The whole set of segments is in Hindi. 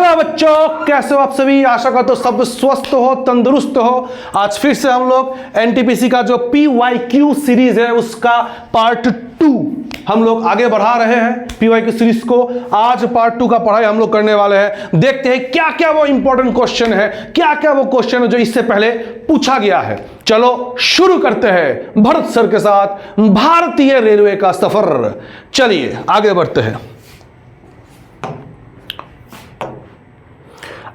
हेलो बच्चों, कैसे हो आप सभी। आशा करता हूं सब स्वस्थ हो, तंदुरुस्त हो। आज फिर से हम लोग एनटीपीसी का जो PYQ सीरीज है उसका पार्ट 2 हम लोग आगे बढ़ा रहे हैं। PYQ सीरीज को आज पार्ट 2 का पढ़ाई हम लोग करने वाले हैं। देखते हैं क्या क्या वो इंपॉर्टेंट क्वेश्चन है, क्या क्या वो क्वेश्चन है जो इससे पहले पूछा गया है। चलो शुरू करते हैं भरत सर के साथ भारतीय रेलवे का सफर। चलिए आगे बढ़ते हैं।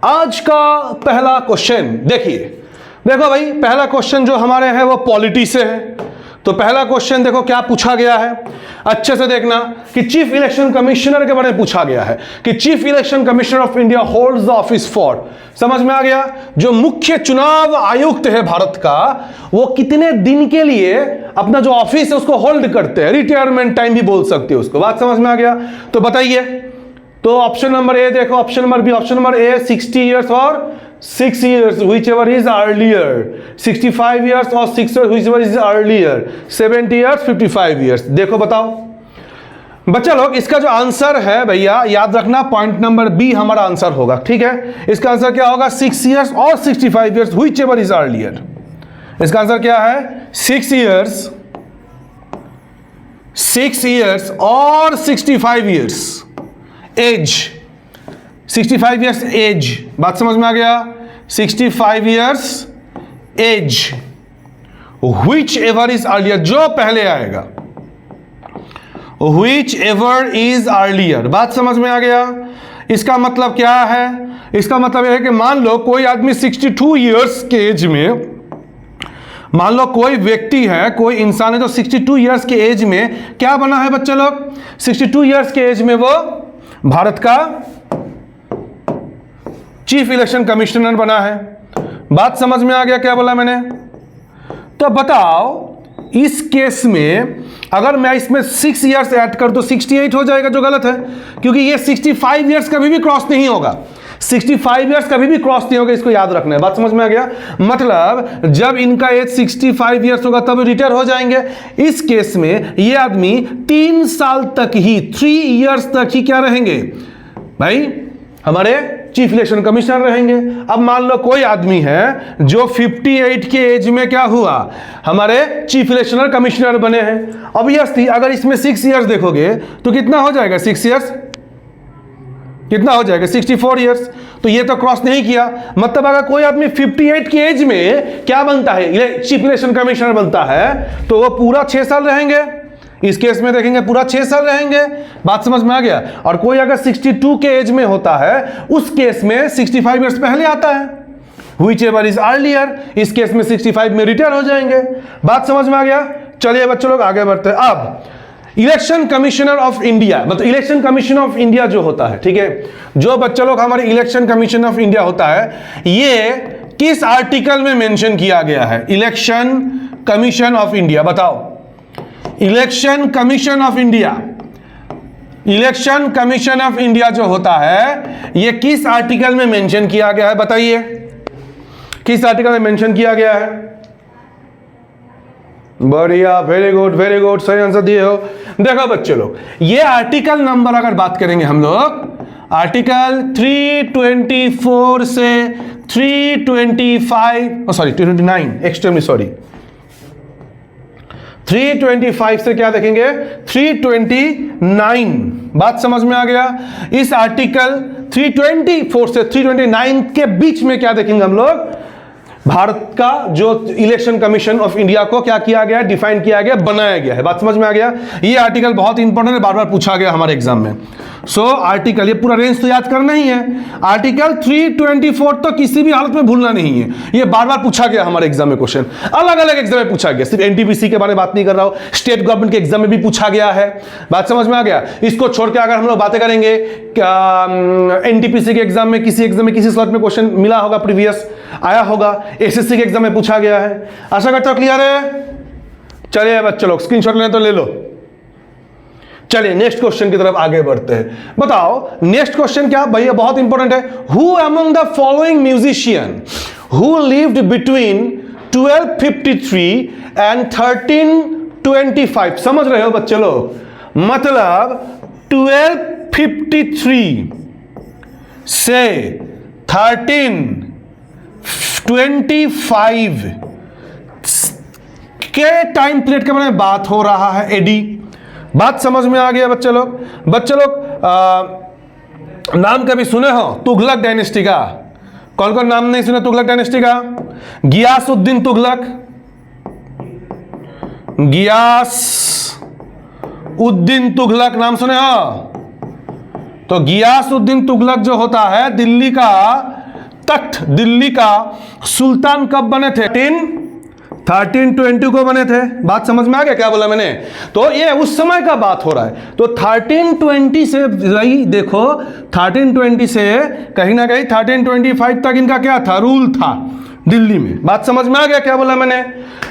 आज का पहला क्वेश्चन देखो भाई, पहला क्वेश्चन जो हमारे हैं वो पॉलिटी से है। तो पहला क्वेश्चन देखो क्या पूछा गया है, अच्छे से देखना कि चीफ इलेक्शन कमिश्नर के बारे में पूछा गया है कि chief election commissioner of India holds the office for. समझ में आ गया। जो मुख्य चुनाव आयुक्त है भारत का, वो कितने दिन के लिए अपना जो ऑफिस है उसको होल्ड करते हैं। रिटायरमेंट टाइम भी बोल सकते हो उसको। बात समझ में आ गया। तो बताइए। तो ऑप्शन नंबर ए देखो, option number B, option number A 60 years और 6 years whichever is earlier, 65 years और 6 years whichever is earlier, 70 years 55 years। देखो बताओ बच्चा लोग, इसका जो आंसर है भैया याद रखना, पॉइंट नंबर बी हमारा आंसर होगा। ठीक है, इसका आंसर क्या होगा? 6 years और 65 years whichever is earlier। इसका आंसर क्या है? 6 years और 65 years एज। 65 years as. बात समझ में आ गया। 65 years age which ever is earlier, जो पहले आएगा which ever is earlier। बात समझ में आ गया। इसका मतलब क्या है? इसका मतलब यह है कि मान लो कोई आदमी 62 years के एज में, मान लो कोई व्यक्ति है, कोई इंसान है जो 62 years के एज में क्या बना है बच्चे लोग? 62 years के एज में वो भारत का चीफ इलेक्शन कमिश्नर बना है। बात समझ में आ गया क्या बोला मैंने? तो बताओ इस केस में अगर मैं इसमें 6 years ऐड कर तो 68 हो जाएगा, जो गलत है क्योंकि ये 65 years कभी भी क्रॉस नहीं होगा। 65 years कभी भी क्रॉस नहीं होगा, इसको याद रखना है। बात समझ में आ गया। मतलब जब इनका एज 65 years होगा तब रिटायर हो जाएंगे। इस केस में ये आदमी 3 साल तक ही, 3 years तक ही क्या रहेंगे भाई? हमारे चीफ इलेक्शन कमिश्नर रहेंगे। अब मान लो कोई आदमी है जो 58 के एज में क्या हुआ? हमारे चीफ इलेक्शन कमिश्नर बने हैं। अब यस, अगर इसमें 6 years देखोगे तो कितना हो जाएगा? 6 years कितना हो जाएगा? 64 years। तो ये तो क्रॉस नहीं किया। मतलब अगर कोई आदमी 58 की एज में क्या बनता है? चीफ इलेक्शन कमिश्नर बनता है तो वो पूरा 6 साल रहेंगे। इस केस में देखेंगे पूरा 6 साल रहेंगे। बात समझ में आ गया। और कोई अगर 62 के एज में होता है उस केस में 65 years पहले आता है, whichever is earlier। इस केस में 65 में रिटायर हो जाएंगे। बात समझ में आ गया। चलिए बच्चों लोग आगे बढ़ते हैं। अब इलेक्शन कमिश्नर ऑफ इंडिया, मतलब इलेक्शन कमीशन ऑफ इंडिया जो होता है, ठीक है, जो बच्चे लोग हमारे इलेक्शन कमीशन ऑफ इंडिया होता है, ये किस आर्टिकल में मेंशन किया गया है? Election commission of India. बताओ, election commission of India, election commission of India जो होता है ये किस आर्टिकल में मेंशन किया गया है? बताइए किस आर्टिकल में मेंशन किया गया है? बढ़िया, वेरी गुड, सही आंसर दिए हो। देखो बच्चे लोग, ये आर्टिकल नंबर अगर बात करेंगे हम लोग, आर्टिकल 324 से 329, एक्सट्रीमली सॉरी, 325 से क्या देखेंगे? 329। बात समझ में आ गया। इस आर्टिकल 324 से 329 के बीच में क्या देखेंगे हम लोग? भारत का जो इलेक्शन कमीशन ऑफ इंडिया को क्या किया गया? डिफाइन किया गया, बनाया गया है। बात समझ में आ गया। ये आर्टिकल बहुत इंपॉर्टेंट है, बार बार पूछा गया हमारे एग्जाम में। आर्टिकल, ये पूरा रेंज तो याद करना ही है। आर्टिकल 324 तो किसी भी हालत में भूलना नहीं है, ये बार बार पूछा गया हमारे एग्जाम में। क्वेश्चन अलग अलग एग्जाम में पूछा गया, सिर्फ एनटीपीसी के बारे में बात नहीं कर रहा हूं, स्टेट गवर्नमेंट के एग्जाम में भी पूछा गया है। बात समझ में आ गया। इसको छोड़ के अगर हम लोग बातें करेंगे, क्या एनटीपीसी के एग्जाम में किसी स्लॉट में क्वेश्चन मिला होगा, प्रीवियस आया होगा, एसएससी के एग्जाम में पूछा गया है। आशा करता हूं क्लियर है। चलिए बच्चों लोग, स्क्रीनशॉट लेना तो ले लो। चलिए नेक्स्ट क्वेश्चन की तरफ आगे बढ़ते हैं। बताओ नेक्स्ट क्वेश्चन क्या भैया? बहुत इंपॉर्टेंट है। Who among the following musician who lived between 1253 and 1325? समझ रहे हो बच्चे लोग? मतलब 1253 से 1325 के टाइम पीरियड के बारे में बात हो रहा है। एडी, बात समझ में आ गया बच्चे लोग? नाम कभी सुने हो तुगलक डायनेस्टी का? कौन कौन नाम नहीं सुने तुगलक डायनेस्टी का? गियासुद्दीन तुगलक, गियासउद्दीन तुगलक नाम सुने हो? तो गियासउद्दीन तुगलक जो होता है दिल्ली का तख्त, दिल्ली का सुल्तान कब बने थे? 1320 को बने थे। बात समझ में आ गया क्या बोला मैंने? तो ये उस समय का बात हो रहा है। तो 1320 से वही देखो, 1320 से कहीं ना कहीं 1325 तक इनका क्या था? रूल था दिल्ली में। बात समझ में आ गया क्या बोला मैंने?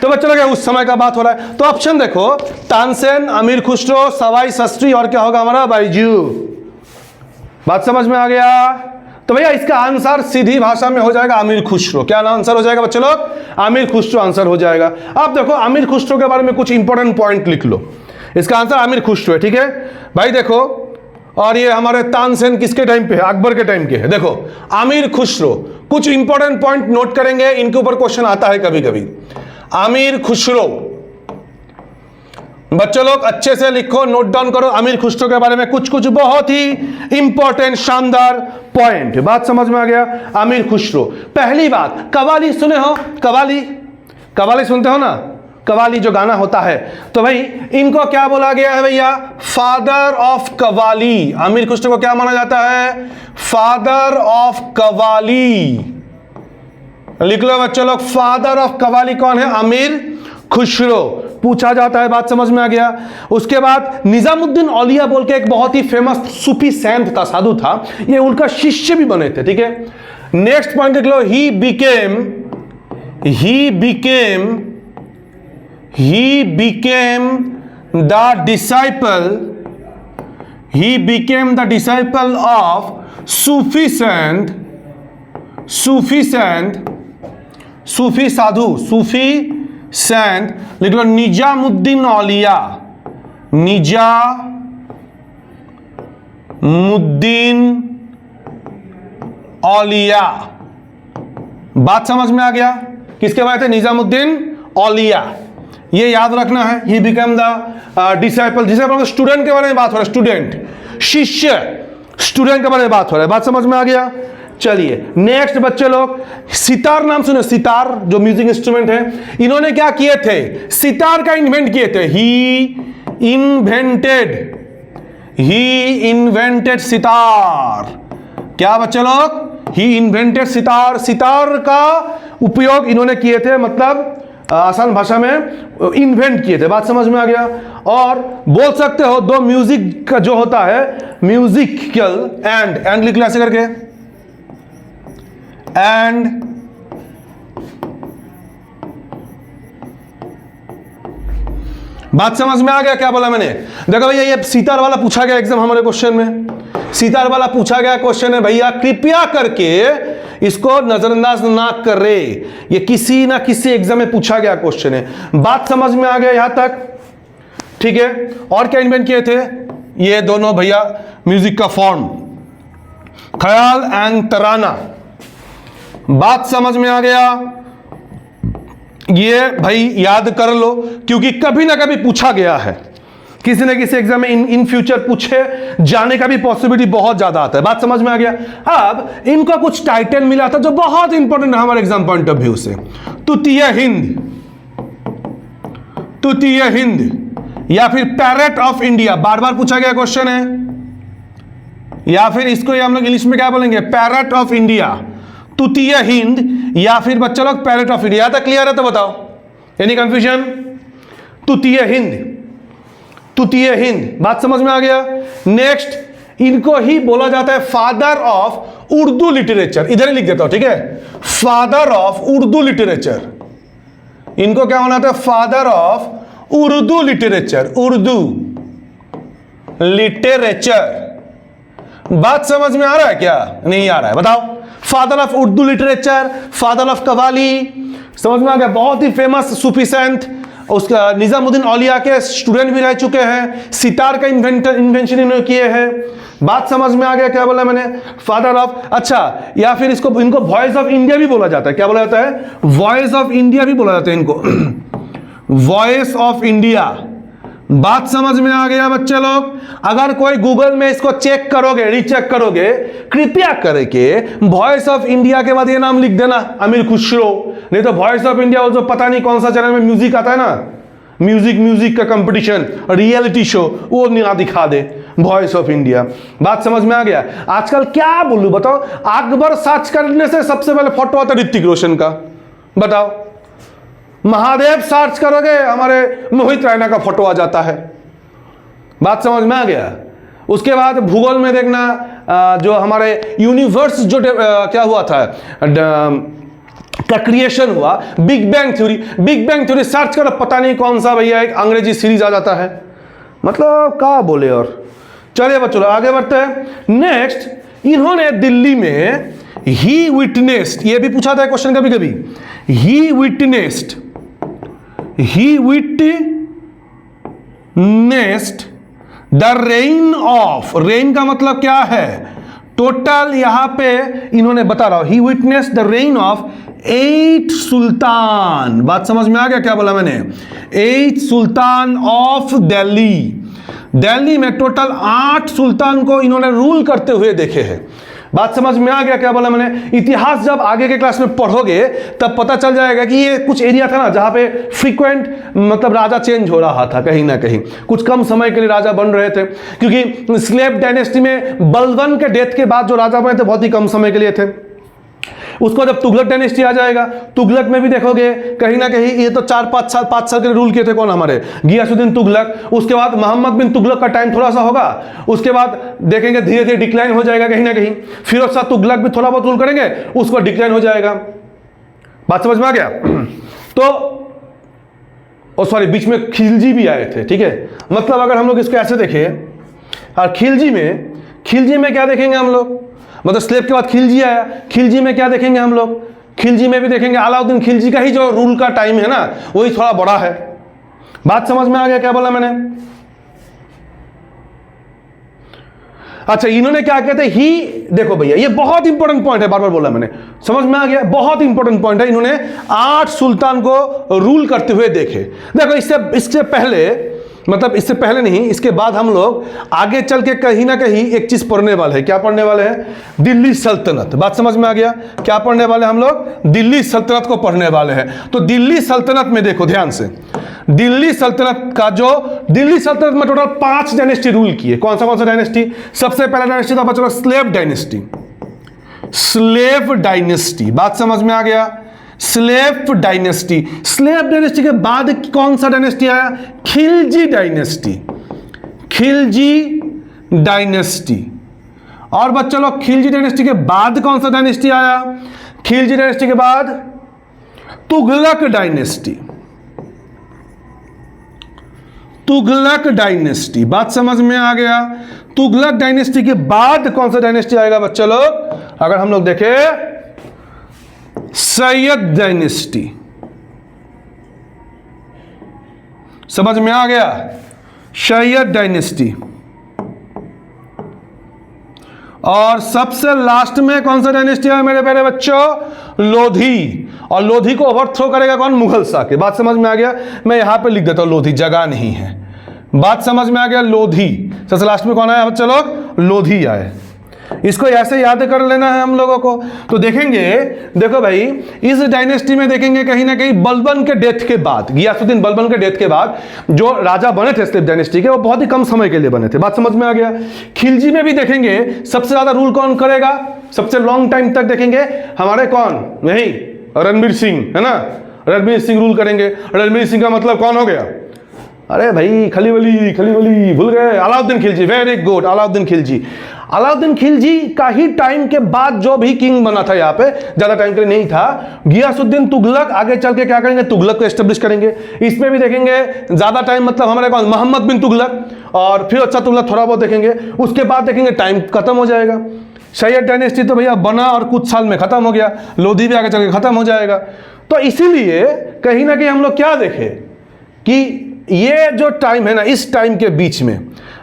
तो बच्चों लोग उस समय का बात हो रहा है। तो ऑप्शन देखो, तानसेन, अमीर खुसरो, सवाई शास्त्री और क्या होगा हमारा? बाईजू। बात समझ में आ गया? तो भैया इसका आंसर सीधी भाषा में हो जाएगा अमीर खुसरो। क्या आंसर हो जाएगा बच्चे लोग? अमीर खुसरो आंसर हो जाएगा। अब देखो अमीर खुसरो के बारे में कुछ इंपॉर्टेंट पॉइंट लिख लो। इसका आंसर अमीर खुसरो है, ठीक है भाई? देखो, और ये हमारे तानसेन किसके टाइम पे है? अकबर के टाइम के है। देखो अमीर खुसरो, कुछ इंपॉर्टेंट पॉइंट नोट करेंगे, इनके ऊपर क्वेश्चन आता है कभी कभी। अमीर खुसरो, बच्चों लोग अच्छे से लिखो, नोट डाउन करो अमीर खुसरो के बारे में कुछ कुछ बहुत ही इंपॉर्टेंट शानदार पॉइंट। बात समझ में आ गया? अमीर खुसरो, पहली बात, कवाली सुने हो? कवाली, कवाली सुनते हो ना? कवाली जो गाना होता है, तो भाई इनको क्या बोला गया है भैया? Father of qawwali. अमीर खुसरो को क्या माना जाता है? Father of qawwali. लिख लो बच्चों लोग, फादर ऑफ कवाली कौन है? अमीर खुसरो पूछा जाता है। बात समझ में आ गया? उसके बाद निजामुद्दीन औलिया बोल के एक बहुत ही फेमस सूफी सैंत था, साधु था, ये उनका शिष्य भी बने थे, ठीक है? नेक्स्ट पॉइंट देख लो, he became the disciple of Sufi saint, लिख लो निजामुद्दीन औलिया। बात समझ में आ गया? किसके बारे थे? निजामुद्दीन औलिया। ये याद रखना है। He become the disciple, disciple student के बारे में बात हो रहा है, स्टूडेंट, शिष्य, स्टूडेंट के बारे में बात हो रहा है। बात समझ में आ गया? चलिए नेक्स्ट बच्चे लोग, सितार नाम सुने? सितार जो म्यूजिक इंस्ट्रूमेंट है, इन्होंने क्या किए थे? सितार का इन्वेंट किए थे। ही इन्वेंटेड सितार। क्या बच्चे लोग? ही इन्वेंटेड सितार। सितार का उपयोग इन्होंने किए थे, मतलब आसान भाषा में इन्वेंट किए थे। बात समझ में आ गया? और बोल सकते हो दो म्यूजिक का जो होता है, म्यूजिकल एंड लिख लो ऐसे करके, एंड बात समझ में आ गया क्या बोला मैंने? देखो भैया ये सितार वाला पूछा गया एग्जाम हमारे क्वेश्चन में, सितार वाला पूछा गया क्वेश्चन है भैया, कृपया करके इसको नजरअंदाज ना करे, ये किसी ना किसी एग्जाम में पूछा गया क्वेश्चन है। बात समझ में आ गया यहां तक? ठीक है। और क्या इन्वेंट किए थे ये दोनों भैया? म्यूजिक का फॉर्म, ख्याल एंड तराना। बात समझ में आ गया? ये भाई याद कर लो, क्योंकि कभी ना कभी पूछा गया है, किसी न किसी एग्जाम में इन फ्यूचर पूछे जाने का भी पॉसिबिलिटी बहुत ज्यादा आता है। बात समझ में आ गया? अब इनको कुछ टाइटल मिला था जो बहुत इंपॉर्टेंट है हमारे एग्जाम पॉइंट ऑफ व्यू से। तृतीय हिंद या फिर पैरेट ऑफ इंडिया, बार बार पूछा गया क्वेश्चन है। या फिर इसको हम लोग इंग्लिश में क्या बोलेंगे? पैरेट ऑफ इंडिया, तृतीय हिंद या फिर बच्चा लोग पैरेट ऑफ इंडिया। तक क्लियर है तो बताओ, एनी कंफ्यूजन? तृतीय हिंद, बात समझ में आ गया? नेक्स्ट, इनको ही बोला जाता है फादर ऑफ उर्दू लिटरेचर। इधर ही लिख देता हूं, ठीक है? फादर ऑफ उर्दू लिटरेचर, इनको क्या होना था? Father of Urdu literature, Urdu literature. बात समझ में आ रहा है क्या? नहीं आ रहा है? बताओ। Father of Urdu literature, father of qawwali, समझ में आ गया? बहुत ही फेमस सूफी संत, उसका निजामुद्दीन औलिया के स्टूडेंट भी रह चुके हैं, सितार का इन्वेंशन इन्होंने किए हैं। बात समझ में आ गया क्या बोला मैंने? फादर ऑफ, अच्छा, या फिर इसको इनको वॉइस ऑफ इंडिया भी बोला जाता है। क्या बोला जाता है? वॉइस ऑफ इंडिया भी बोला जाता है इनको, वॉइस ऑफ इंडिया। बात समझ में आ गया बच्चे लोग? अगर कोई गूगल में इसको चेक करोगे, रीचेक करोगे, कृपया करके वॉइस ऑफ इंडिया के बाद ये नाम लिख देना, अमीर खुसरो। नहीं तो वॉइस ऑफ इंडिया जो पता नहीं कौन सा चैनल में म्यूजिक आता है ना, म्यूजिक का कंपटीशन, रियलिटी शो, वो ना दिखा दे वॉइस ऑफ इंडिया। बात समझ में आ गया? आजकल क्या बोलूं बताओ, अकबर सर्च करने से सबसे पहले फोटो आता है ऋतिक रोशन का, बताओ। महादेव सर्च करोगे, हमारे मोहित रैना का फोटो आ जाता है। बात समझ में आ गया? उसके बाद भूगोल में देखना, जो हमारे यूनिवर्स जो क्या हुआ था, का क्रिएशन हुआ, बिग बैंग थ्योरी सर्च करो, पता नहीं कौन सा भैया एक अंग्रेजी सीरीज आ जाता है। मतलब क्या बोले। और चलिए बच्चों आगे बढ़ते हैं। नेक्स्ट, इन्होंने दिल्ली में ही विटनेस्ड, ये भी पूछा था क्वेश्चन कभी कभी, he witnessed the reign of, reign का मतलब क्या है? टोटल यहां पे इन्होंने बता रहा हूं, ही विटनेस द रेन ऑफ 8 सुल्तान। बात समझ में आ गया क्या बोला मैंने? 8 सुल्तान ऑफ दिल्ली। दिल्ली में टोटल 8 सुल्तान को इन्होंने रूल करते हुए देखे हैं। बात समझ में आ गया क्या बोला मैंने? इतिहास जब आगे के क्लास में पढ़ोगे तब पता चल जाएगा कि ये कुछ एरिया था ना जहां पे फ्रीक्वेंट मतलब राजा चेंज हो रहा था, कहीं ना कहीं कुछ कम समय के लिए राजा बन रहे थे, क्योंकि स्लेव डायनेस्टी में बलबन के डेथ के बाद जो राजा बने थे बहुत ही कम समय के लिए थे। उसको जब तुगलक डायनेस्टी आ जाएगा, तुगलक में भी देखोगे कहीं ना कहीं ये तो 4-5 साल के लिए रूल किए थे। कौन? हमारे गियासुद्दीन तुगलक। उसके बाद मोहम्मद बिन तुगलक का टाइम थोड़ा सा होगा, उसके बाद देखेंगे धीरे धीरे डिक्लाइन हो जाएगा कहीं ना कहीं। फिरोज शाह तुगलक भी थोड़ा बहुत रूल करेंगे, उसको डिक्लाइन हो जाएगा। बात समझ में आ गया? तो सॉरी, बीच में खिलजी भी आए थे, ठीक है। मतलब अगर हम लोग इसको ऐसे देखें, और खिलजी में क्या देखेंगे हम लोग? मतलब स्लेव के बाद खिलजी आया, खिलजी में क्या देखेंगे हम लोग? खिलजी में भी देखेंगे अलाउद्दीन खिलजी का ही जो रूल का टाइम है ना, वही थोड़ा बड़ा है। बात समझ में आ गया क्या बोला मैंने? अच्छा, इन्होंने क्या कहते हैं? ही, देखो भैया ये बहुत इंपॉर्टेंट पॉइंट है, बार बार बोला मैंने, समझ में आ गया? बहुत इंपॉर्टेंट पॉइंट है। इन्होंने 8 सुल्तान को रूल करते हुए देखे। देखो इससे पहले, मतलब इससे पहले नहीं, इसके बाद हम लोग आगे चल के कहीं ना कहीं एक चीज पढ़ने वाले हैं। क्या पढ़ने वाले हैं? दिल्ली सल्तनत। बात समझ में आ गया? क्या पढ़ने वाले हम लोग? दिल्ली सल्तनत को पढ़ने वाले हैं। तो दिल्ली सल्तनत में देखो ध्यान से, दिल्ली सल्तनत में टोटल 5 डायनेस्टी रूल किए। कौन सा डायनेस्टी? सबसे पहला डायनेस्टी था बच्चों स्लेव डायनेस्टी। बात समझ में आ गया? स्लेव डायनेस्टी के बाद कौन सा डायनेस्टी आया? खिलजी डायनेस्टी। और बच्चों लोग खिलजी डायनेस्टी के बाद कौन सा डायनेस्टी आया? खिलजी डायनेस्टी के बाद तुगलक डायनेस्टी। बात समझ में आ गया? तुगलक डायनेस्टी के बाद कौन सा डायनेस्टी आएगा बच्चों लोग? अगर हम लोग देखें, सैयद डायनेस्टी। समझ में आ गया? सैयद डायनेस्टी। और सबसे लास्ट में कौन सा डायनेस्टी है मेरे प्यारे बच्चों? लोधी। और लोधी को ओवरथ्रो करेगा कौन? मुगल शाह के। बात समझ में आ गया? मैं यहां पे लिख देता हूं, लोधी जगह नहीं है। बात समझ में आ गया? लोधी। सबसे लास्ट में कौन आया बच्चों लोग? लोधी आए। इसको ऐसे याद कर लेना है हम लोगों को। तो देखेंगे, देखो भाई, इस डायनेस्टी में देखेंगे कहीं ना कहीं बलबन के डेथ के बाद, गियासुद्दीन बलबन के डेथ के बाद जो राजा बने थे स्लेव डायनेस्टी के, वो बहुत ही कम समय के लिए बने थे। बात समझ में आ गया? खिलजी में भी देखेंगे सबसे ज्यादा रूल कौन करेगा? सबसे लॉन्ग टाइम तक देखेंगे हमारे कौन? यही रणबीर सिंह, है ना? रणबीर सिंह रूल करेंगे। रणबीर सिंह का मतलब कौन हो गया? अरे भाई खलीवली भूल गए, अलाउद्दीन खिलजी। वेरी गुड, अलाउद्दीन खिलजी का ही टाइम के बाद जो भी किंग बना था, यहाँ पे ज्यादा टाइम के लिए नहीं था। गियासुद्दीन तुगलक आगे चल के क्या करेंगे? तुगलक को एस्टेब्लिश करेंगे। इसमें भी देखेंगे ज्यादा टाइम, मतलब हमारे कौन? मोहम्मद बिन तुगलक। और फिर अच्छा तुगलक थोड़ा बहुत देखेंगे, उसके बाद देखेंगे टाइम खत्म हो जाएगा। सैयद डायनेस्टी तो भैया बना और कुछ साल में खत्म हो गया, लोधी भी आगे चल के खत्म हो जाएगा। तो इसीलिए कहीं ना कहीं हम लोग क्या देखें कि ये जो टाइम है ना, इस टाइम के बीच में,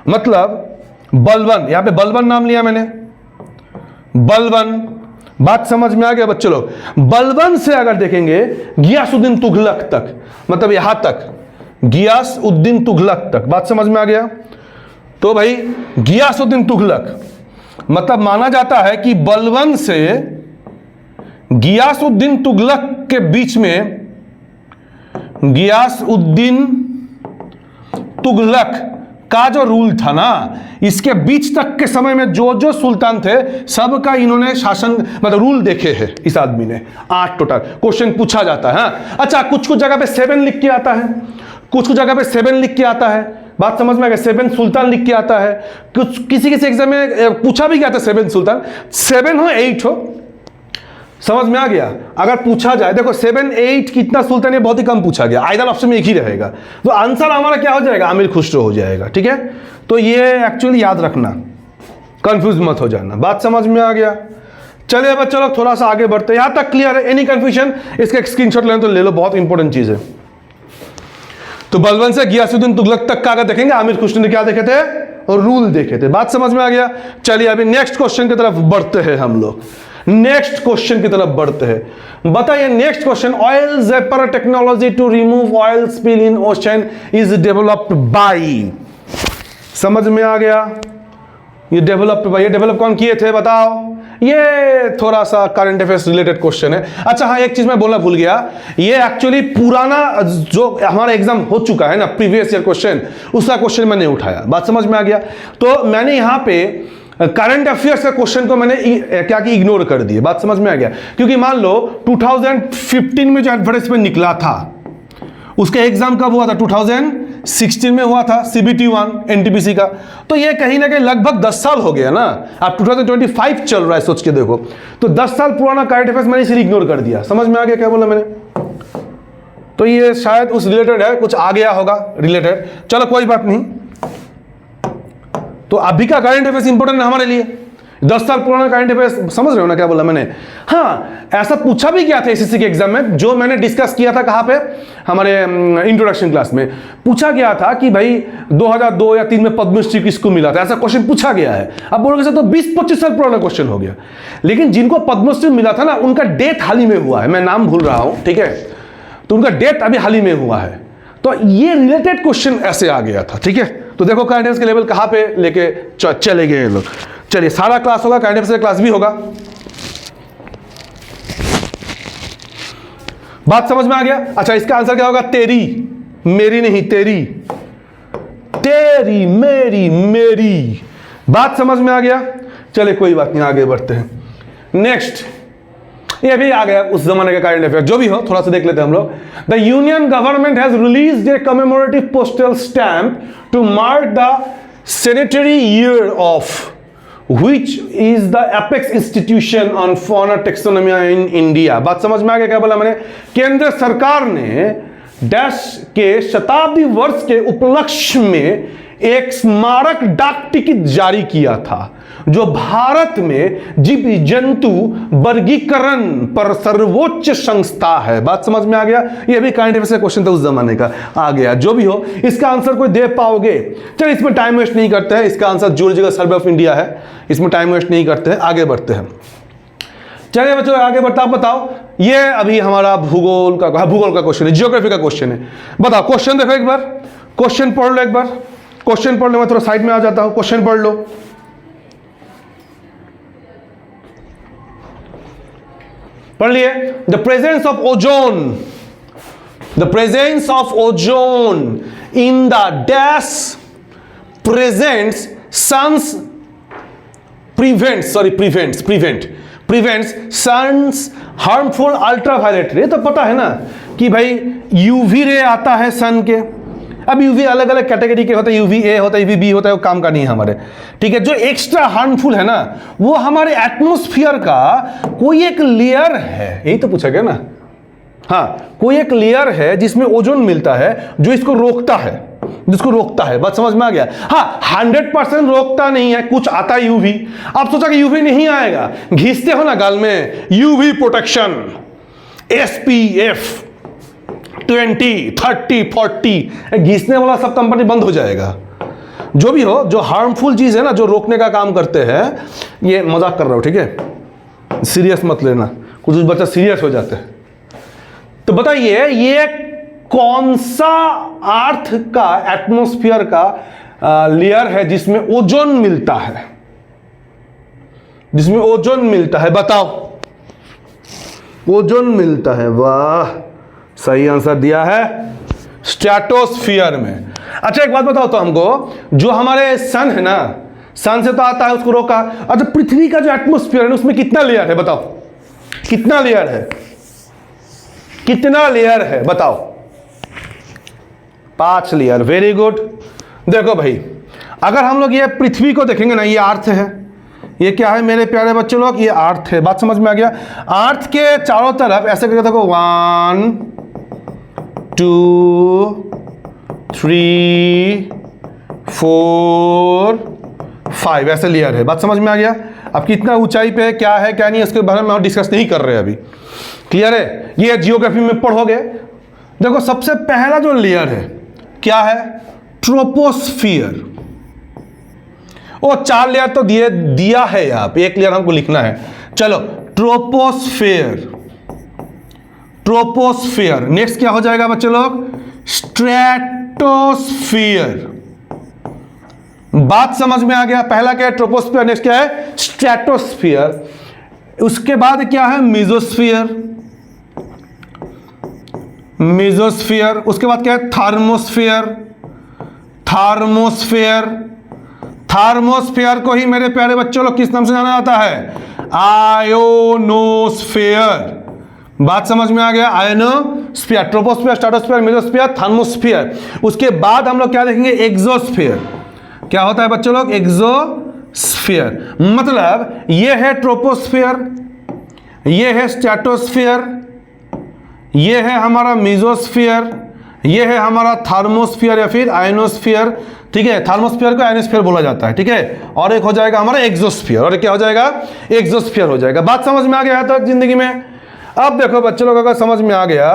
मतलब बलबन, यहां पे बलबन नाम लिया मैंने, बलबन। बात समझ में आ गया बच्चों लोग? बलबन से अगर देखेंगे गियासुद्दीन तुगलक तक, मतलब यहां तक गियासउद्दीन तुगलक तक, बात समझ में आ गया? तो भाई गियासउद्दीन तुगलक मतलब माना जाता है कि बलबन से गियासउद्दीन तुगलक के बीच में, गियासउद्दीन तुगलक का जो रूल था ना, इसके बीच तक के समय में जो जो सुल्तान थे सबका इन्होंने शासन मतलब रूल देखे हैं इस आदमी ने। 8 टोटल क्वेश्चन पूछा जाता है। हाँ अच्छा, कुछ कुछ जगह पे 7 लिख के आता है, कुछ कुछ जगह पे 7 लिख के आता है। बात समझ में आ गया? 7 सुल्तान लिख के आता है। कुछ किसी किसी एग्जाम में पूछा भी गया था 7 सुल्तान, 7 हो 8 हो, समझ में आ गया? अगर पूछा जाए, देखो 7 8 कितना सुल्तान, ये बहुत ही कम पूछा गया, आइदर ऑप्शन में एक ही रहेगा, तो आंसर हमारा क्या हो जाएगा? आमिर खुसरो हो जाएगा। ठीक है, तो ये एक्चुअली याद रखना, कंफ्यूज मत हो जाना। बात समझ में आ गया? चलिए बच्चों लोग थोड़ा सा आगे बढ़ते हैं। यहां तक क्लियर है? Any confusion? इसका एक स्क्रीनशॉट लेना तो ले लो, बहुत इंपॉर्टेंट चीज है। तो बलबन से गियासुद्दीन तुगलक तक का अगर देखेंगे, आमिर खुसरो ने क्या देखे थे? और रूल देखे थे। बात समझ में आ गया? चलिए अभी नेक्स्ट क्वेश्चन की तरफ बढ़ते हैं हम लोग, नेक्स्ट क्वेश्चन की तरफ बढ़ते हैं। बताइए next question, oil zapper technology to remove oil spill in ocean is developed by. समझ में आ गया? ये डेवलप्ड बाय, ये डेवलप कौन किए थे बताओ? ये थोड़ा सा करंट अफेयर्स रिलेटेड क्वेश्चन है। अच्छा हाँ, एक चीज मैं बोलना भूल गया, ये एक्चुअली पुराना जो हमारा एग्जाम हो चुका है ना, प्रीवियस ईयर क्वेश्चन, उसका क्वेश्चन मैंने उठाया। बात समझ में आ गया? तो मैंने यहां पे करंट अफेयर्स का क्वेश्चन को मैंने क्या कि इग्नोर कर दिया। बात समझ में आ गया? क्योंकि मान लो 2015 में जो एडवर्टाइजमेंट निकला था, उसका एग्जाम कब हुआ था? 2016 में हुआ था, CBT 1 NTPC का। तो ये कहीं ना कहीं लगभग 10 साल हो गया ना, अब 2025 चल रहा है, सोच के देखो। तो 10 साल पुराना करंट अफेयर्स मैंने इसलिए इग्नोर कर दिया। समझ में आ गया क्या बोला मैंने? तो ये शायद उस रिलेटेड है, कुछ आ गया होगा रिलेटेड। चलो कोई बात नहीं। तो अभी का करंट अफेयर्स इंपॉर्टेंट है हमारे लिए, 10 साल पुराना करंट अफेयर्स। समझ रहे हो ना क्या बोला मैंने? हाँ, ऐसा पूछा भी गया था SSC के एग्जाम में, जो मैंने डिस्कस किया था कहाँ पे, हमारे इंट्रोडक्शन क्लास में पूछा गया था कि भाई 2002 या 3 में पद्मश्री किसको मिला था, ऐसा क्वेश्चन पूछा गया है। अब बोलोगे सर तो 20-25 साल पुराना क्वेश्चन हो गया, लेकिन जिनको पद्मश्री मिला था ना, उनका डेथ हाल ही में हुआ है, मैं नाम भूल रहा हूं, ठीक है, तो उनका डेथ अभी हाल ही में हुआ है। तो ये रिलेटेड क्वेश्चन ऐसे आ गया था। ठीक है, तो देखो करंट अफेयर्स के लेवल कहाँ पे लेके चले गए लोग। चलिए सारा क्लास होगा, करंट अफेयर्स क्लास भी होगा। बात समझ में आ गया? अच्छा, इसका आंसर क्या होगा? तेरी, मेरी नहीं, तेरी, तेरी मेरी मेरी। बात समझ में आ गया? चलिए कोई बात नहीं, आगे बढ़ते हैं। नेक्स्ट, ये भी आ गया उस जमाने का करंट अफेयर, जो भी हो थोड़ा सा देख लेते हैं हम लोग। The union government has released a commemorative postal stamp to mark the centenary year of which is the apex institution on fauna taxonomy in India। बात समझ में आ गया क्या बोला मैंने? केंद्र सरकार ने डैश के शताब्दी वर्ष के उपलक्ष्य में एक स्मारक डाक टिकट जारी किया था, जो भारत में जीव जंतु वर्गीकरण पर सर्वोच्च संस्था है। बात समझ में आ गया? ये भी करंट अफेयर्स का क्वेश्चन था उस जमाने का, आ गया। जो भी हो, इसका आंसर कोई दे पाओगे? चलिए इसमें टाइम वेस्ट नहीं करते हैं, इसका answer zoological survey of India है, इसमें टाइम वेस्ट नहीं करते हैं, आगे बढ़ते हैं। चलिए बच्चों आगे बढ़ता, आप बताओ। ये अभी हमारा भूगोल का क्वेश्चन है, जियोग्राफी का क्वेश्चन है। बताओ, क्वेश्चन देखो एक बार, क्वेश्चन पढ़ लो एक बार, क्वेश्चन पढ़ लो। मैं थोड़ा साइड में आ जाता हूं, क्वेश्चन पढ़ लो। पढ़ लिए? The presence of ozone, the presence of ozone in the dash presents sun's prevents sun's harmful ultraviolet ray. तो पता है ना कि भाई यूवी रे आता है सन के। अब यूवी अलग अलग कैटेगरी के होते हैं, यूवी ए होता है, यूवी बी होता है, वो काम का नहीं है हमारे। ठीक है, जो एक्स्ट्रा हार्मफुल है ना, वो हमारे एटमॉस्फेयर का कोई एक लेयर है, यही तो पूछा गया ना। हाँ, कोई एक लेयर है जिसमें ओजोन मिलता है, जो इसको रोकता है, जिसको रोकता है। बात समझ में आ गया? हाँ, 100% रोकता नहीं है, कुछ आता है यूवी। आप सोचा कि यूवी नहीं आएगा, घिसते हो ना गाल में, यूवी प्रोटेक्शन SPF 20, 30, 40, घिसने वाला सब कंपनी बंद हो जाएगा। जो भी हो, जो हार्मफुल चीज़ है ना, जो रोकने का काम करते हैं, ये मजाक कर रहा हूँ, ठीक है, सीरियस मत लेना, कुछ बच्चा सीरियस हो जाते हैं। तो बताइए ये कौन सा अर्थ का एटमॉस्फेयर का लेयर है जिसमें ओजोन मिलता है, जिसमें ओजोन मिलता है, बताओ। ओजोन मिलता है, वाह सही आंसर दिया है, स्ट्रेटोस्फियर में। अच्छा एक बात बताओ तो हमको, जो हमारे सन है ना, सन से तो आता है, उसको रोका। अच्छा पृथ्वी का जो एटमॉस्फेयर है उसमें कितना लेयर है, बताओ कितना लेयर है, कितना लेयर है बताओ। 5 लेयर, वेरी गुड। देखो भाई, अगर हम लोग ये पृथ्वी को देखेंगे ना, ये अर्थ है, ये क्या है मेरे प्यारे बच्चों लोग, ये अर्थ है, बात समझ में आ गया। अर्थ के चारों तरफ ऐसे करके देखो, 1 2 3 4 5 ऐसे लेयर है, बात समझ में आ गया। अब कितना ऊंचाई पे है, क्या है क्या नहीं, इसके बारे में हम डिस्कस नहीं कर रहे अभी, क्लियर है। ये जियोग्राफी में पढ़ोगे। देखो सबसे पहला जो लेयर है क्या है, ट्रोपोस्फियर। ओ 4 लेयर तो दिया है यहाँ पे, 1 लेयर हमको लिखना है। चलो ट्रोपोस्फियर, ट्रोपोस्फियर। नेक्स्ट क्या हो जाएगा बच्चे लोग, स्ट्रेटोस्फियर। बात समझ में आ गया, पहला क्या है ट्रोपोस्फियर, नेक्स्ट क्या है स्ट्रेटोस्फियर। उसके बाद क्या है मेसोस्फियर, मेसोस्फियर। उसके बाद क्या है थर्मोस्फियर, थर्मोस्फियर। थर्मोस्फियर को ही मेरे प्यारे बच्चों लोग किस नाम से जाना जाता है, आयोनोस्फियर। बात समझ में आ गया, ionosphere, troposphere, stratosphere, mesosphere, thermosphere. उसके बाद हम लोग क्या देखेंगे, एक्सोस्फियर। क्या होता है बच्चों लोग, एक्सोस्फियर। मतलब ये है ट्रोपोस्फियर, ये है स्ट्रेटोस्फियर, ये है हमारा मेसोस्फियर, ये है हमारा थर्मोस्फियर या फिर आयोनोस्फियर, ठीक है। थर्मोस्फियर को आयोनोस्फियर बोला जाता है, ठीक है। और एक हो जाएगा हमारा एक्सोस्फियर, और क्या हो जाएगा, एक्सोस्फियर हो जाएगा। बात समझ में आ गया है तक जिंदगी में। अब देखो बच्चों लोग, अगर समझ में आ गया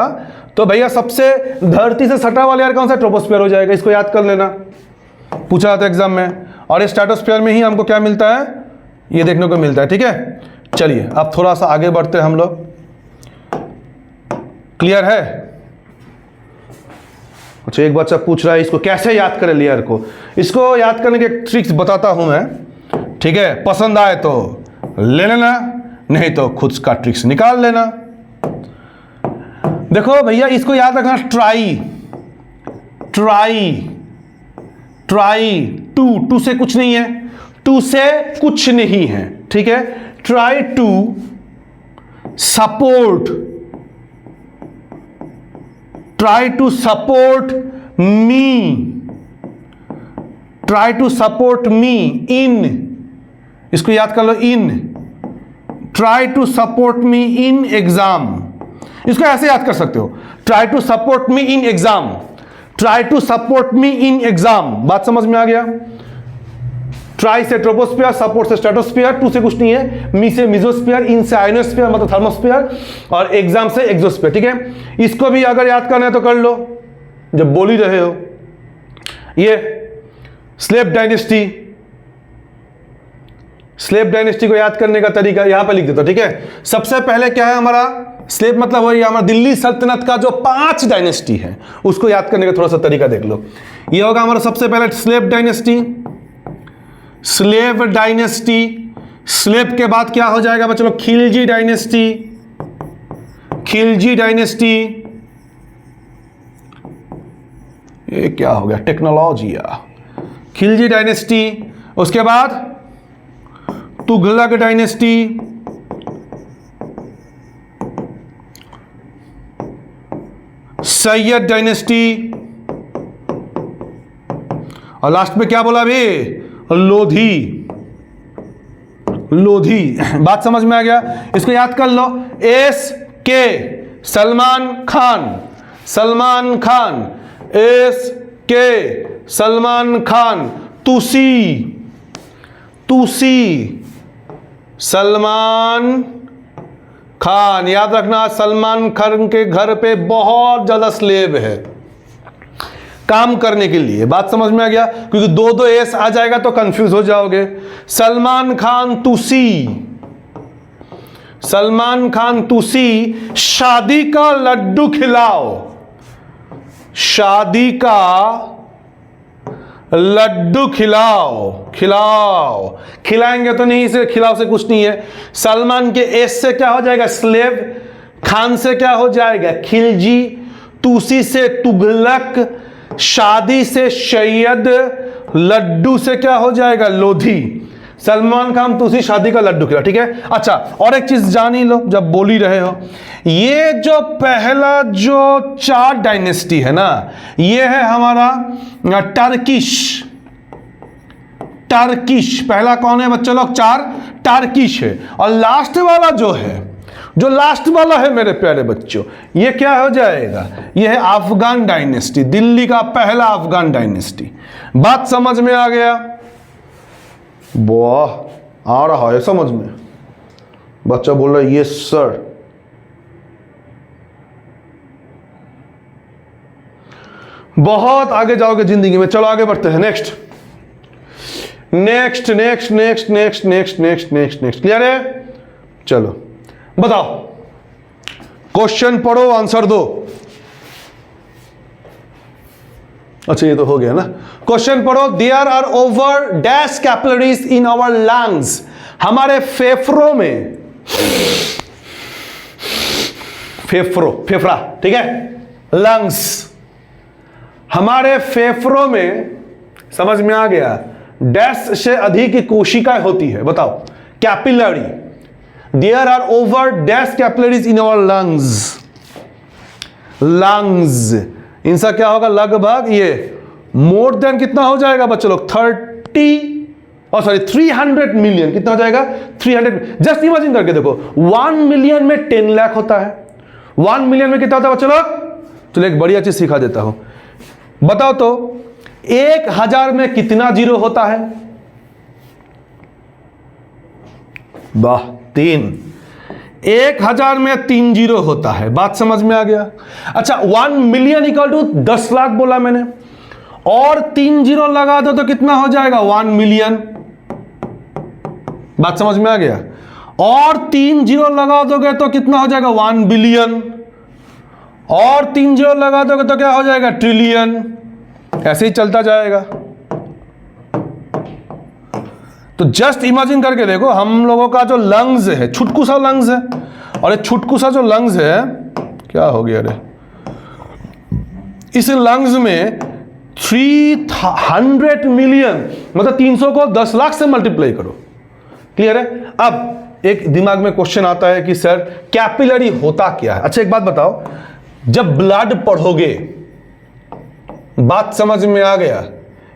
तो भैया सबसे धरती से सटा वाला यार कौन सा, ट्रोपोस्फियर हो जाएगा, इसको याद कर लेना, पूछा जाता है एग्जाम में। और इस स्ट्रेटोस्फियर में ही हमको क्या मिलता है, ये देखने को मिलता है, ठीक है। चलिए अब थोड़ा सा आगे बढ़ते हैं हम लोग, क्लियर है। अच्छा एक बच्चा पूछ रहा है इसको कैसे याद करें लेयर को, इसको याद करने के ट्रिक्स बताता हूं मैं, ठीक है। पसंद आए तो ले लेना, नहीं तो खुद का ट्रिक्स निकाल लेना। देखो भैया इसको याद रखना, ट्राई, ट्राई, ट्राई, टू से कुछ नहीं है, टू से कुछ नहीं है, ठीक है। Try to support, try to support me, try to support me in, इसको याद कर लो, in, try to support me in exam. इसको ऐसे याद कर सकते हो, try to support me in exam, try to support me in exam. बात समझ में आ गया। ट्राई से ट्रोपोस्फियर, सपोर्ट से स्ट्रेटोस्फियर, टू से कुछ नहीं है, मी से मेसोस्फियर, इन से आयोनोस्फियर मतलब थर्मोस्फियर, और एग्जाम से एक्सोस्फियर, ठीक है। इसको भी अगर याद करना है तो कर लो जब बोल ही रहे हो। ये स्लेव डायनेस्टी, स्लेव डायनेस्टी को याद करने का तरीका यहां पर लिख देता हूं, ठीक है। सबसे पहले क्या है हमारा स्लेव, मतलब वही हमारा दिल्ली सल्तनत का जो 5 डायनेस्टी है उसको याद करने का थोड़ा सा तरीका देख लो। ये होगा हमारा सबसे पहले slave dynasty, slave dynasty. Slave के बाद क्या हो जाएगा बच्चों लोग, खिलजी डायनेस्टी, खिलजी डायनेस्टी। ये क्या हो गया, टेक्नोलॉजी या खिलजी डायनेस्टी। उसके बाद तुगलक डायनेस्टी, सैयद डायनेस्टी, और लास्ट में क्या बोला अभी, लोधी, लोधी। बात समझ में आ गया, इसको याद कर लो। एस के सलमान खान, सलमान खान, एस के सलमान खान, तुसी, तुसी सलमान खान। याद रखना सलमान खान के घर पे बहुत ज्यादा स्लेव है, काम करने के लिए। बात समझ में आ गया? क्योंकि दो दो एस आ जाएगा तो कंफ्यूज हो जाओगे। सलमान खान तुसी, सलमान खान तुसी शादी का लड्डू खिलाओ, शादी का लड्डू खिलाओ, खिलाओ, खिलाएंगे तो नहीं, इसे खिलाओ से कुछ नहीं है। सलमान के एस से क्या हो जाएगा? स्लेव, खान से क्या हो जाएगा? खिलजी, तुसी से तुगलक, शादी से सैयद, लड्डू से क्या हो जाएगा? लोधी। सलमान खान तुसी शादी का लड्डू खिला, ठीक है। अच्छा, और एक चीज जान ही लो जब बोल ही रहे हो, ये जो पहला जो 4 डायनेस्टी है ना, ये है हमारा टर्किश, टर्किश पहला कौन है बच्चों लोग? 4 टर्किश है। और लास्ट वाला जो है, जो लास्ट वाला है मेरे प्यारे बच्चों, ये क्या हो जाएगा? ये है अफगान डायनेस्टी, दिल्ली का पहला अफगान डायनेस्टी। बात समझ में आ गया? वाह, आ रहा है समझ में। बच्चा बोल रहा है यस सर। बहुत आगे जाओगे जिंदगी में। चलो आगे बढ़ते हैं। Next next next next next next next next next clear है? चलो बताओ, क्वेश्चन पढ़ो, आंसर दो। अच्छा, ये तो हो गया ना। क्वेश्चन पढ़ो। There are over dash capillaries in our lungs, हमारे फेफड़ों में, फेफड़ों, फेफड़ा, ठीक है, लंग्स, हमारे फेफड़ों में, समझ में आ गया? डैश से अधिक की कोशिकाएं होती है। बताओ, capillary. There are over dash capillaries in our lungs, lungs, इनसा क्या होगा? लगभग ये मोर देन कितना हो जाएगा बच्चों लोग? 300 मिलियन। कितना हो जाएगा? 300। जस्ट इमेजिन करके देखो, 1 मिलियन में 10 लाख होता है। 1 मिलियन में कितना होता है बच्चों लोग? चलो एक बढ़िया चीज सिखा देता हूं। बताओ तो 1000 में कितना जीरो होता है? वाह, 3। 1000 में 3 जीरो होता है। बात समझ में आ गया? अच्छा, 1 मिलियन इक्वल टू 10 लाख बोला मैंने, और 3 जीरो लगा दो तो कितना हो जाएगा? 1 मिलियन। बात समझ में आ गया? और 3 जीरो लगा दोगे तो कितना हो जाएगा? 1 बिलियन। और 3 जीरो लगा दोगे तो क्या हो जाएगा? ट्रिलियन। ऐसे ही चलता जाएगा। तो जस्ट इमेजिन करके देखो, हम लोगों का जो लंग्स है, छुटकू सा लंग्स है, और ये छुटकू सा जो लंग्स है, क्या हो गया रे, इस लंग्स में 300 मिलियन, मतलब 300 को 10 लाख से मल्टीप्लाई करो। क्लियर है? अब एक दिमाग में क्वेश्चन आता है कि सर कैपिलरी होता क्या है? अच्छा एक बात बताओ, जब ब्लड पढ़ोगे, बात समझ में आ गया,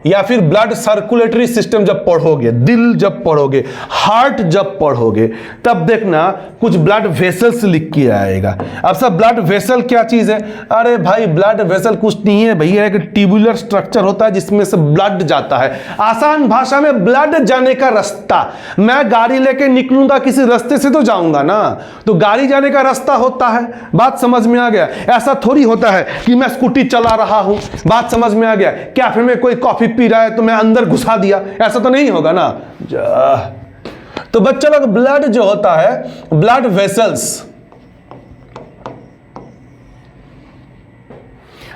या फिर ब्लड सर्कुलेटरी सिस्टम जब पढ़ोगे, दिल जब पढ़ोगे, हार्ट जब पढ़ोगे, तब देखना कुछ ब्लड वेसल्स लिख के आएगा। अब सब ब्लड वेसल क्या चीज है? अरे भाई, ब्लड वेसल कुछ नहीं है भैया, एक ट्यूबुलर स्ट्रक्चर होता है जिसमें से ब्लड जाता है। आसान भाषा में ब्लड जाने का रास्ता। मैं गाड़ी लेके निकलूंगा, किसी रास्ते से तो जाऊंगा ना, तो गाड़ी जाने का रास्ता होता है। बात समझ में आ गया? ऐसा थोड़ी होता है कि मैं स्कूटी चला रहा हूं, बात समझ में आ गया, कैफे में कोई कॉफी पी रहा है तो मैं अंदर घुसा दिया, ऐसा तो नहीं होगा ना। तो बच्चों लोग, ब्लड जो होता है, ब्लड वेसल्स,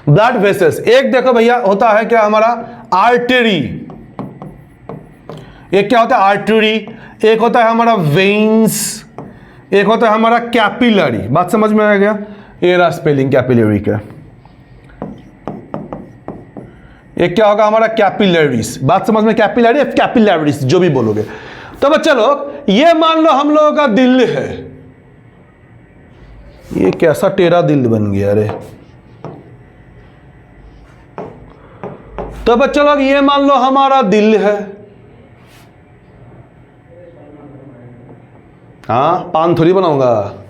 ब्लड वेसल्स, एक देखो भैया होता है क्या हमारा? आर्टरी। एक क्या होता है? आर्टरी। एक होता है हमारा वेन्स। एक होता है हमारा कैपिलरी। बात समझ में आ गया? ये रहा स्पेलिंग कैपिलरी का। एक क्या होगा हमारा? कैपिलरीज। बात समझ में? कैपिलरी, कैपिलरीज, जो भी बोलोगे। तो बच्चे लोग, ये मान लो हम लोगों का दिल है, ये कैसा टेढ़ा दिल बन गया रे। तो बच्चे लोग, ये मान लो हमारा दिल है, हाँ, पान थोड़ी बनाऊंगा।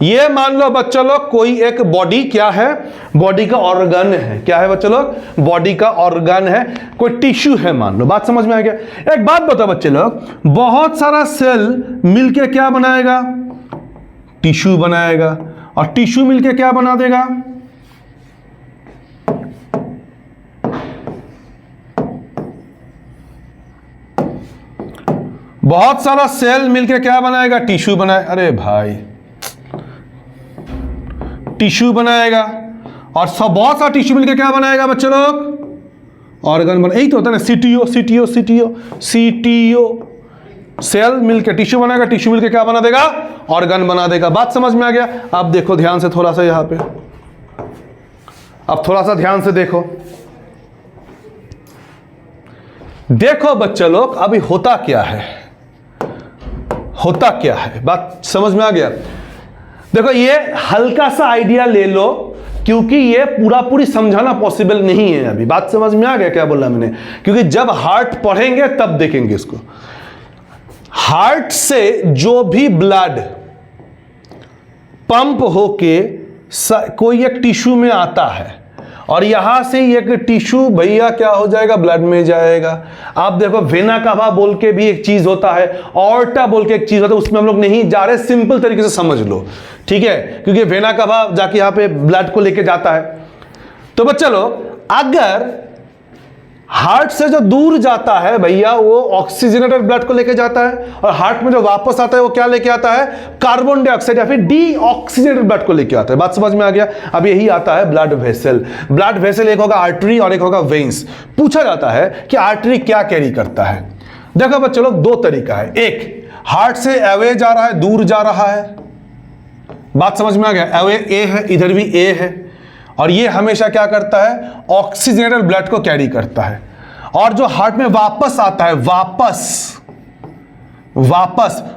ये मान लो बच्चों लोग कोई एक बॉडी क्या है? बॉडी का ऑर्गन है। क्या है बच्चों लोग? बॉडी का ऑर्गन है, कोई टिश्यू है मान लो। बात समझ में आ गया? एक बात बताओ बच्चे लोग, बहुत सारा सेल मिलके क्या बनाएगा? टिश्यू बनाएगा। और टिश्यू मिलके क्या बना देगा? बहुत सारा सेल मिलके क्या बनाएगा, टिश्यू बनाए, अरे भाई टिश्यू बनाएगा। और सब बहुत सारा टिश्यू मिलके क्या बनाएगा बच्चे लोग, ऑर्गन बना, यही तो होता है ना, CTO CTO CTO CTO, cell मिलके टिश्यू बनाएगा, टिश्यू मिलके क्या बना देगा, ऑर्गन बना देगा। बात समझ में आ गया। अब देखो ध्यान से थोड़ा सा यहां पे, अब थोड़ा सा ध्यान से देखो, देखो बच्चे लोग अभी होता क्या है, होता क्या है, बात समझ में आ गया। देखो ये हल्का सा आइडिया ले लो, क्योंकि ये पूरा पूरी समझाना पॉसिबल नहीं है अभी। बात समझ में आ गया क्या बोला मैंने, क्योंकि जब हार्ट पढ़ेंगे तब देखेंगे इसको। हार्ट से जो भी ब्लड पंप होके कोई एक टिश्यू में आता है, और यहां से एक टिश्यू भैया क्या हो जाएगा, ब्लड में जाएगा। आप देखो वेना कावा बोल के भी एक चीज होता है, ऑर्टा बोल के एक चीज होता है, उसमें हम लोग नहीं जा रहे, सिंपल तरीके से समझ लो, ठीक है, क्योंकि वेना कावा जाके यहां पे ब्लड को लेके जाता है। तो बच्चा लोग अगर हार्ट से जो दूर जाता है भैया वो ऑक्सीजनेटेड ब्लड को लेके जाता है, और हार्ट में जो वापस आता है वो क्या लेके आता है, कार्बन डाइऑक्साइड या फिर डीऑक्सीजनेटेड ब्लड को लेके आता है। बात समझ में आ गया। अब यही आता है ब्लड वेसल। ब्लड वेसल एक होगा आर्टरी और एक होगा वेन्स। पूछा जाता है कि आर्टरी क्या कैरी करता है। देखो बच्चों लोग दो तरीका है, एक हार्ट से अवे जा रहा है, दूर जा रहा है, बात समझ में आ गया, अवे ए है, इधर भी ए है, और ये हमेशा क्या करता है, ऑक्सीजनेटेड ब्लड को कैरी करता है। और जो हार्ट में वापस आता है, वापस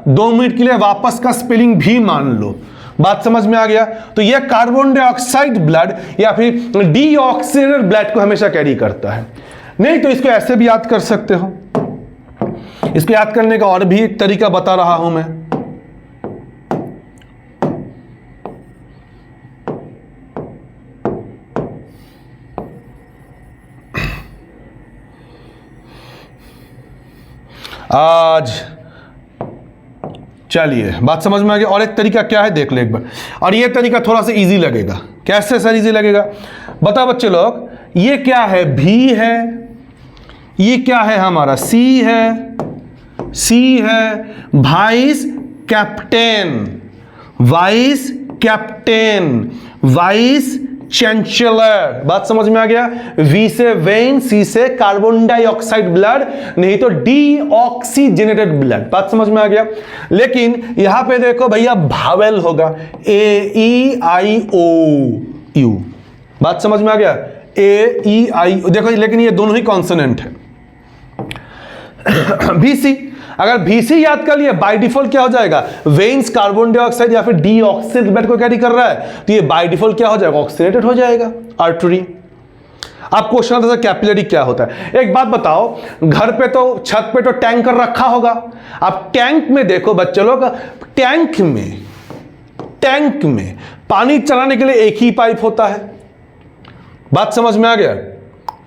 2 मिनट के लिए वापस का स्पेलिंग भी मान लो, बात समझ में आ गया। तो ये कार्बन डाइऑक्साइड ब्लड या फिर डीऑक्सीजनेटेड ब्लड को हमेशा कैरी करता है। नहीं तो इसको ऐसे भी याद कर सकते हो। इसको याद करने का और भी एक तरीका बता रहा हूं मैं। आज चलिए बात समझ में आ गई। और एक तरीका क्या है देख ले एक बार, और ये तरीका थोड़ा सा इजी लगेगा। कैसे सर इजी लगेगा, बताओ बच्चे लोग। ये क्या है, भी है, ये क्या है हमारा, सी है, सी है, vice captain, vice captain, vice chancellor, बात समझ में आ गया। वी से वेन, सी से कार्बन डाइऑक्साइड ब्लड, नहीं तो डीऑक्सीजनेटेड ब्लड, बात समझ में आ गया। लेकिन यहां पे देखो भैया भावेल होगा, ए ई आई ओ यू, बात समझ में आ गया, ए ई आई, देखो लेकिन ये दोनों ही कॉन्सोनेंट है। बीसी, अगर बीसी याद कर लिए बाय डिफॉल्ट क्या हो जाएगा, वेन्स कार्बन डाइऑक्साइड या फिर डीऑक्सीजनेटेड ब्लड को कैरी कर रहा है, तो ये बाय डिफॉल्ट क्या हो जाएगा, ऑक्सीजनेटेड हो जाएगा, आर्टरी। अब क्वेश्चन आता है कैपिलरी क्या होता है। एक बात बताओ, घर पे तो छत पे तो टैंकर रखा होगा। अब टैंक में देखो बच्चे लोग, टैंक में पानी चलाने के लिए एक ही पाइप होता है, बात समझ में आ गया,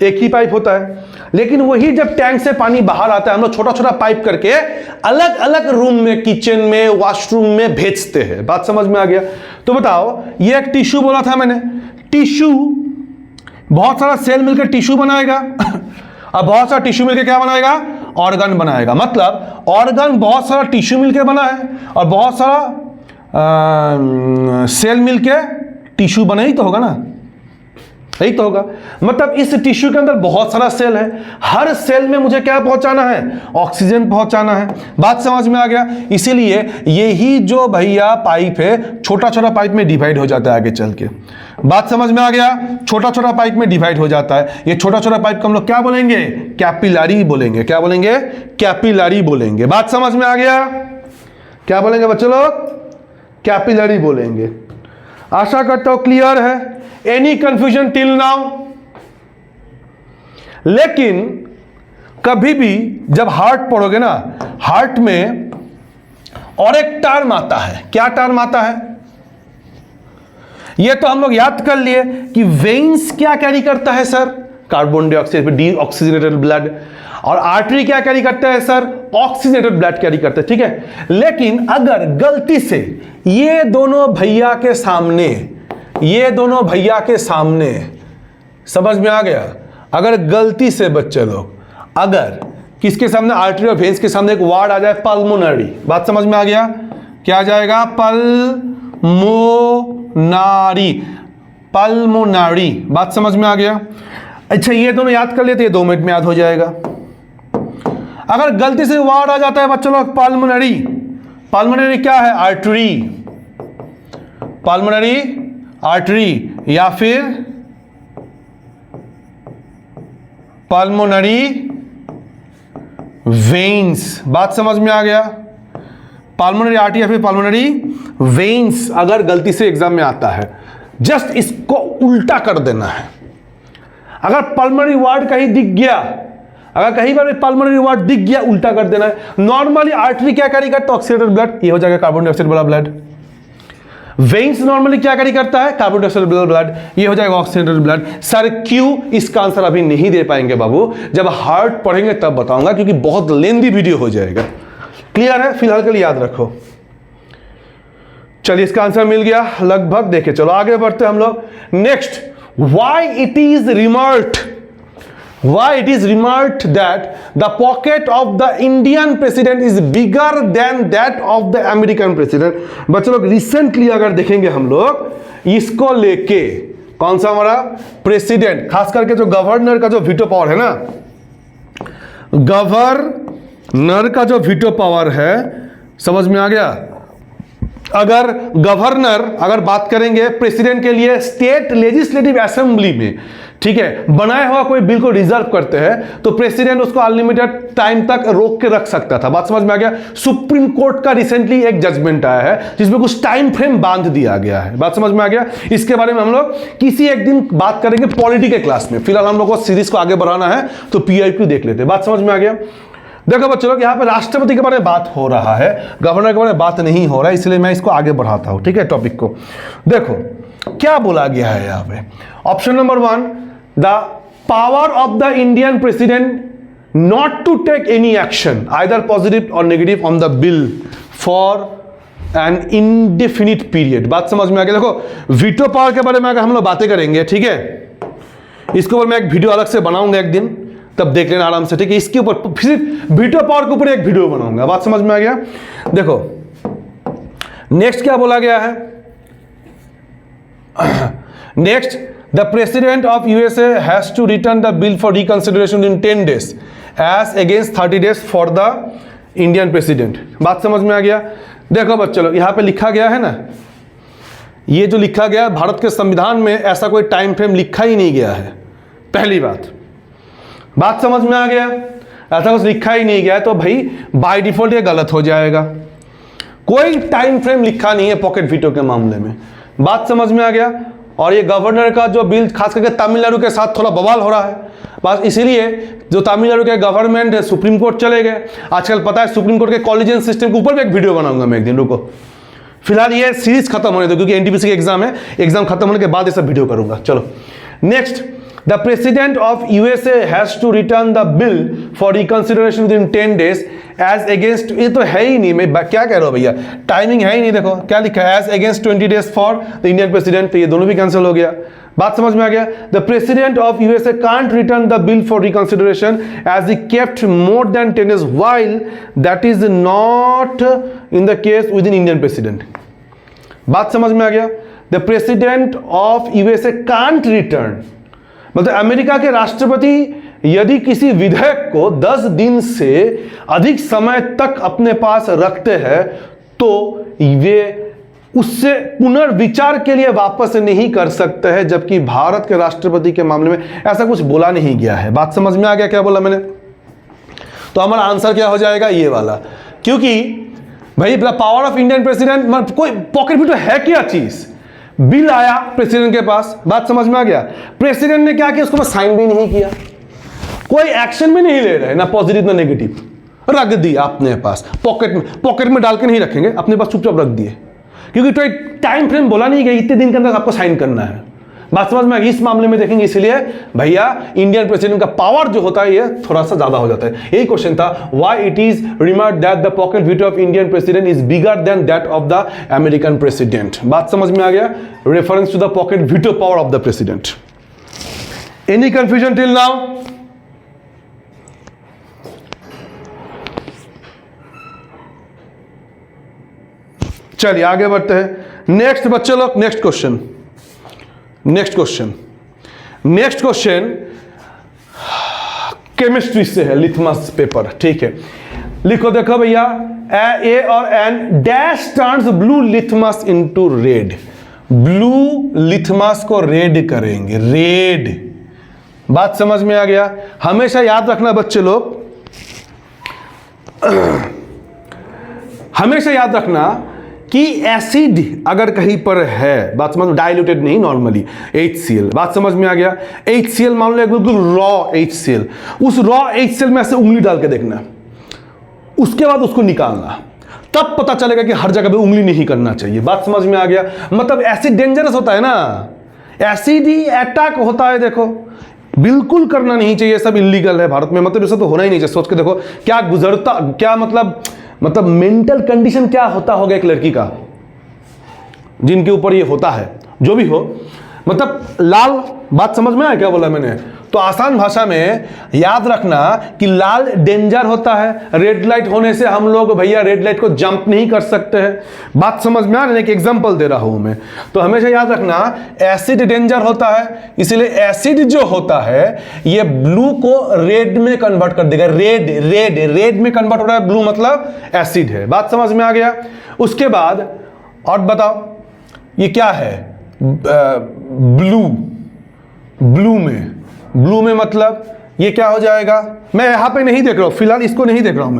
एक ही पाइप होता है। लेकिन वही जब टैंक से पानी बाहर आता है, हम लोग छोटा छोटा पाइप करके अलग अलग रूम में, किचन में, वॉशरूम में भेजते हैं, बात समझ में आ गया। तो बताओ, ये एक टिश्यू बोला था मैंने, टिश्यू बहुत सारा सेल मिलकर टिश्यू बनाएगा अब बहुत सारा टिश्यू मिलकर क्या बनाएगा, ऑर्गन बनाएगा। मतलब ऑर्गन बहुत सारा टिश्यू मिलकर बना है और बहुत सारा सेल मिलकर टिश्यू बना ही तो होगा ना, यही तो होगा। मतलब इस टिश्यू के अंदर बहुत सारा सेल है, हर सेल में मुझे क्या पहुंचाना है, ऑक्सीजन पहुंचाना है, बात समझ में आ गया। इसीलिए यही जो भैया पाइप है, छोटा छोटा पाइप में डिवाइड हो जाता है आगे चल के, बात समझ में आ गया, छोटा छोटा पाइप में डिवाइड हो जाता है। ये छोटा छोटा पाइप को हम लोग क्या बोलेंगे, कैपिलरी बोलेंगे। क्या बोलेंगे, कैपिलरी बोलेंगे, बात समझ में आ गया। क्या बोलेंगे बच्चों लोग, कैपिलरी बोलेंगे। आशा करता हूं क्लियर है। Any confusion till now. लेकिन कभी भी जब हार्ट पढ़ोगे ना, हार्ट में और एक टर्म आता है। क्या टर्म आता है, ये तो हम लोग याद कर लिए कि वेन्स क्या कैरी करता है sir, carbon dioxide, deoxygenated blood. और आर्टरी क्या कैरी करता है सर, ऑक्सीजनेटेड ब्लड कैरी करता है, ठीक है। लेकिन अगर गलती से ये दोनों भैया के सामने, समझ में आ गया, अगर गलती से बच्चे लोग, अगर किसके सामने, आर्टरी और वेन्स के सामने एक वर्ड आ जाए पल्मोनरी, बात समझ में आ गया, क्या आ जाएगा, पल्मोनरी, पल्मोनरी, बात समझ में आ गया। अच्छा ये दोनों याद कर लेते हैं, 2 मिनट में याद हो जाएगा। अगर गलती से वर्ड आ जाता है बच्चों लोग पल्मोनरी, पल्मोनरी क्या है, आर्टरी, पल्मोनरी आर्टरी या फिर पल्मोनरी वेन्स, बात समझ में आ गया, पल्मोनरी आर्टरी या फिर पल्मोनरी वेन्स अगर गलती से एग्जाम में आता है, जस्ट इसको उल्टा कर देना है। अगर पल्मोनरी वर्ड कहीं दिख गया, अगर कहीं पर पल्मोनरी वर्ड दिख गया, उल्टा कर देना है। नॉर्मली आर्टरी क्या कैरी करता है, ऑक्सीडेटेड ब्लड, ये हो जाएगा कार्बन डाइऑक्साइड वाला ब्लड। वेन्स नॉर्मली क्या कैरी करता है, कार्बन डाइऑक्साइड ब्लड, ये हो जाएगा ऑक्सीडेटेड ब्लड। सर क्यों, इसका आंसर अभी नहीं दे पाएंगे बाबू, जब हार्ड पढ़ेंगे तब बताऊंगा, क्योंकि बहुत लेंदी वीडियो हो जाएगा। क्लियर है, फिलहाल के लिए याद रखो। चलिए इसका आंसर मिल गया लगभग, देखे चलो आगे बढ़ते हम लोग। Next, why it is remarked that the pocket of the Indian president is bigger than that of the American president. बच्चों लोग रिसेंटली अगर देखेंगे हम लोग इसको लेके, कौन सा हमारा प्रेसिडेंट, खास करके जो गवर्नर का जो वीटो पावर है ना, गवर्नर का जो वीटो पावर है, समझ में आ गया। अगर गवर्नर, अगर बात करेंगे प्रेसिडेंट के लिए स्टेट लेजिस्लेटिव असेंबली में, ठीक है, बनाया हुआ कोई बिल को रिजर्व करते हैं तो प्रेसिडेंट उसको अनलिमिटेड टाइम तक रोक के रख सकता था, बात समझ में आ गया। सुप्रीम कोर्ट का रिसेंटली एक जजमेंट आया है जिसमें कुछ टाइम फ्रेम बांध दिया गया है, बात समझ में आ गया। इसके बारे में हम लोग किसी एक दिन बात करेंगे पॉलिटी के क्लास में, फिलहाल हम लोग को सीरीज को आगे बढ़ाना है तो PIQ देख लेते हैं, बात समझ में आ गया। देखो बच्चों लोग, यहाँ पे राष्ट्रपति के बारे में बात हो रहा है, गवर्नर के बारे में बात नहीं हो रहा है, इसलिए मैं इसको आगे बढ़ाता हूं, ठीक है, टॉपिक को। देखो क्या बोला गया है यहाँ पे, option number 1, the power of the Indian president not to take any action either positive और negative on the bill for an indefinite period, बात समझ में आ गया। देखो वीटो पावर के बारे में अगर हम लोग बातें करेंगे, ठीक है, इसके ऊपर मैं एक वीडियो अलग से बनाऊंगा एक दिन, तब देख लेना आराम से, ठीक है। इसके ऊपर सिर्फ वीटो पावर के ऊपर एक वीडियो बनाऊंगा, बात समझ में आ गया। देखो नेक्स्ट क्या बोला गया है, next, the president of USA has to return the bill for reconsideration in 10 days as against 30 days for the Indian president, बात समझ में आ गया। देखो बच्चों लोग, यहां पे लिखा गया है ना, ये जो लिखा गया है, भारत के संविधान में ऐसा कोई टाइम फ्रेम लिखा ही नहीं गया है, पहली बात समझ में आ गया। ऐसा कुछ लिखा ही नहीं गया है तो भाई बाय डिफॉल्ट ये गलत हो जाएगा, कोई टाइम फ्रेम लिखा नहीं है पॉकेट वीटो के मामले में, बात समझ में आ गया। और ये गवर्नर का जो बिल खास करके तमिलनाडु के साथ थोड़ा बवाल हो रहा है, बस इसीलिए जो तमिलनाडु के गवर्नमेंट है सुप्रीम कोर्ट चले गए। आजकल पता है सुप्रीम कोर्ट के कॉलेजियन सिस्टम के ऊपर भी एक वीडियो बनाऊंगा मैं एक दिन, रुको फिलहाल ये सीरीज खत्म होने दो, क्योंकि NTPC के एग्जाम है, एग्जाम खत्म होने के बाद ये सब वीडियो करूंगा। चलो next, the president of USA has to return the bill for reconsideration within 10 days as against, ये तो है ही नहीं, मैं क्या कह रहा हूं भैया, टाइमिंग है ही नहीं। देखो क्या लिखा है, as against 20 days for the Indian president, तो ये दोनों भी कैंसिल हो गया, बात समझ में आ गया। The president of USA can't return the bill for reconsideration as he kept more than 10 days while that is not in the case with in Indian president, बात समझ में आ गया। The president of USA can't return, मतलब अमेरिका के राष्ट्रपति यदि किसी विधेयक को 10 दिन से अधिक समय तक अपने पास रखते हैं तो वे उससे पुनर्विचार के लिए वापस नहीं कर सकते हैं, जबकि भारत के राष्ट्रपति के मामले में ऐसा कुछ बोला नहीं गया है, बात समझ में आ गया क्या बोला मैंने। तो हमारा आंसर क्या हो जाएगा, ये वाला, क्योंकि भाई पावर ऑफ इंडियन प्रेसिडेंट कोई पॉकेट वीटो है क्या चीज, बिल आया प्रेसिडेंट के पास, बात समझ में आ गया, प्रेसिडेंट ने क्या किया, उसको साइन भी नहीं किया, कोई एक्शन भी नहीं ले रहे, ना पॉजिटिव ना नेगेटिव, रख दिया अपने पास पॉकेट में डाल के नहीं रखेंगे, अपने पास चुपचाप रख दिए, क्योंकि तो एक टाइम फ्रेम बोला नहीं गया इतने दिन के अंदर आपको साइन करना है, बात समझ में आ गई। इस मामले में देखेंगे, इसलिए भैया इंडियन प्रेसिडेंट का पावर जो होता है ये थोड़ा सा ज्यादा हो जाता है। यही क्वेश्चन था, why it is remarked that the pocket veto of Indian president is bigger than that of the American president, बात समझ में आ गया, reference to the pocket veto power of the president. Any confusion till now? चलिए आगे बढ़ते हैं। नेक्स्ट बच्चे लोग, नेक्स्ट क्वेश्चन केमिस्ट्री से है, लिथमस पेपर। ठीक है, लिखो देखो भैया, ए और N dash turns blue litmus into red. Blue litmus को रेड करेंगे, रेड। बात समझ में आ गया? हमेशा याद रखना बच्चे लोग, हमेशा याद रखना कि एसिड अगर कहीं पर है, बात समझ में, डाइल्यूटेड नहीं, नॉर्मली HCl, बात समझ में आ गया? HCl मान लो बिल्कुल रॉ HCl, उस रॉ HCl में ऐसे उंगली डाल के देखना, उसके बाद उसको निकालना, तब पता चलेगा कि हर जगह पे उंगली नहीं करना चाहिए। बात समझ में आ गया? मतलब एसिड डेंजरस होता है ना, एसिड ही अटैक होता है। देखो, बिल्कुल करना नहीं चाहिए, सब इलीगल है भारत में, मतलब ये सब तो होना ही नहीं चाहिए। सोच के देखो क्या गुजरता, क्या मतलब मेंटल कंडीशन क्या होता होगा एक लड़की का जिनके ऊपर ये होता है। जो भी हो, मतलब लाल, बात समझ में आया क्या बोला मैंने? तो आसान भाषा में याद रखना कि लाल डेंजर होता है, रेड लाइट होने से हम लोग भैया रेड लाइट को जंप नहीं कर सकते हैं। बात समझ में आ रही है? एक एग्जांपल दे रहा हूं मैं, तो हमेशा याद रखना एसिड डेंजर होता है, इसलिए एसिड जो होता है ये ब्लू को रेड में कन्वर्ट कर देगा। रेड में कन्वर्ट हो रहा है, ब्लू मतलब एसिड है। बात समझ में आ गया? उसके बाद और बताओ, ये क्या है? ब्लू में मतलब ये क्या हो जाएगा? मैं यहां पे नहीं देख रहा हूं, फिलहाल इसको नहीं देख रहा हूं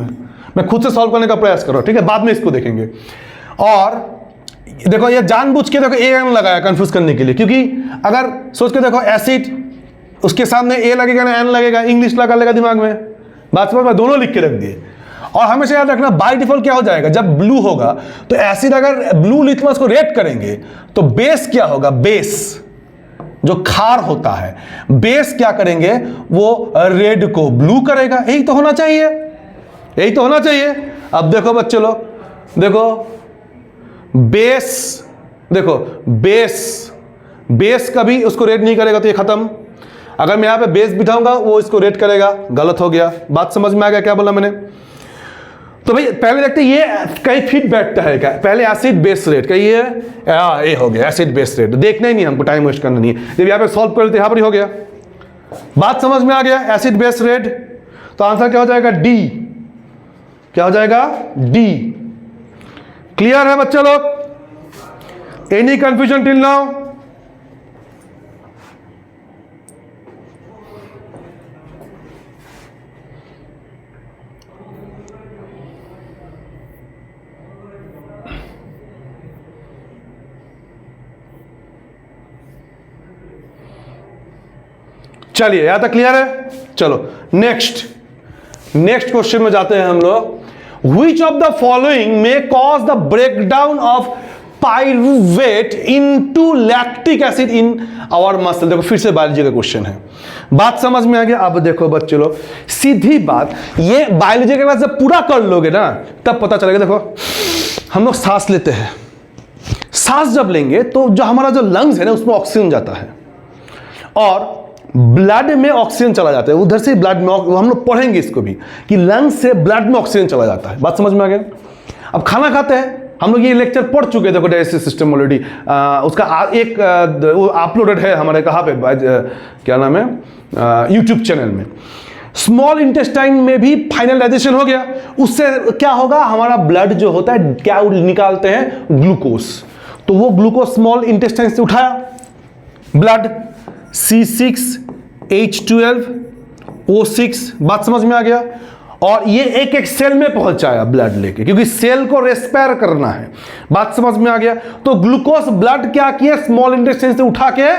मैं खुद से सॉल्व करने का प्रयास कर रहा हूं। ठीक है, बाद में इसको देखेंगे। और देखो, ये जानबूझ के देखो एन लगाया कंफ्यूज करने के लिए, क्योंकि अगर सोच के देखो एसिड, उसके सामने ए लगेगा ना एन लगेगा, इंग्लिश लगा लेगा दिमाग में। बात समझ में? दोनों लिख के रख दिए। और हमेशा याद रखना बाय डिफॉल्ट क्या हो जाएगा, जब ब्लू होगा तो एसिड अगर ब्लू लिथमस को रेड करेंगे तो बेस क्या होगा? बेस जो खार होता है, बेस क्या करेंगे? वो रेड को ब्लू करेगा। यही तो होना चाहिए, यही तो होना चाहिए। अब देखो बच्चे लोग, देखो बेस, देखो बेस कभी उसको रेड नहीं करेगा तो ये खत्म। अगर मैं यहां पे बेस बिठाऊंगा वो इसको रेड करेगा, गलत हो गया। बात समझ में आ गया क्या बोला मैंने? तो भाई पहले देखते ये कहीं फिट बैठता है क्या? पहले एसिड बेस रेट का ये ए हो गया, एसिड बेस रेट। देखना ही नहीं, हमको टाइम वेस्ट करना नहीं है। जब यहाँ पे सॉल्व कर लेते यहाँ पर ही हो गया। बात समझ में आ गया? एसिड बेस रेट, तो आंसर क्या हो जाएगा? डी। क्या हो जाएगा? डी। क्लियर है बच्चे लोग? Any confusion till now? चलिए, यहां तक क्लियर है? चलो नेक्स्ट क्वेश्चन में जाते हैं हम लोग। विच ऑफ द फॉलोइंग में cause the breakdown of pyruvate into lactic acid in our muscle? देखो फिर से बायोलॉजी का क्वेश्चन है। बात समझ में आ गया? अब देखो बच्चे लोग, सीधी बात, ये बायोलॉजी के बाद जब पूरा कर लोगे ना तब पता चलेगा। देखो हम लोग सांस लेते हैं, सांस जब लेंगे तो जो हमारा जो लंग्स है ना उसमें ऑक्सीजन जाता है और ब्लड में ऑक्सीजन चला जाता है। उधर से ब्लड में, हम लोग पढ़ेंगे इसको भी कि लंग्स से ब्लड में ऑक्सीजन चला जाता है। बात समझ में आ गया? अब खाना खाते हैं हम लोग, ये लेक्चर पढ़ चुके हैं, देखो डाइजेस्टिव सिस्टम ऑलरेडी, उसका एक अपलोडेड है हमारे कहाँ पे, क्या नाम है, यूट्यूब चैनल में। स्मॉल इंटेस्टाइन में भी फाइनल डाइजेशन हो गया, उससे क्या होगा? हमारा ब्लड जो होता है क्या निकालते हैं? ग्लूकोज। तो वो ग्लूकोज स्मॉल इंटेस्टाइन से उठाया ब्लड, C6H12O6, बात समझ में आ गया? और ये एक एक सेल में पहुंचाया ब्लड लेके, क्योंकि सेल को रेस्पायर करना है। बात समझ में आ गया? तो ग्लूकोज ब्लड क्या किया? स्मॉल इंटेस्टाइन से उठा के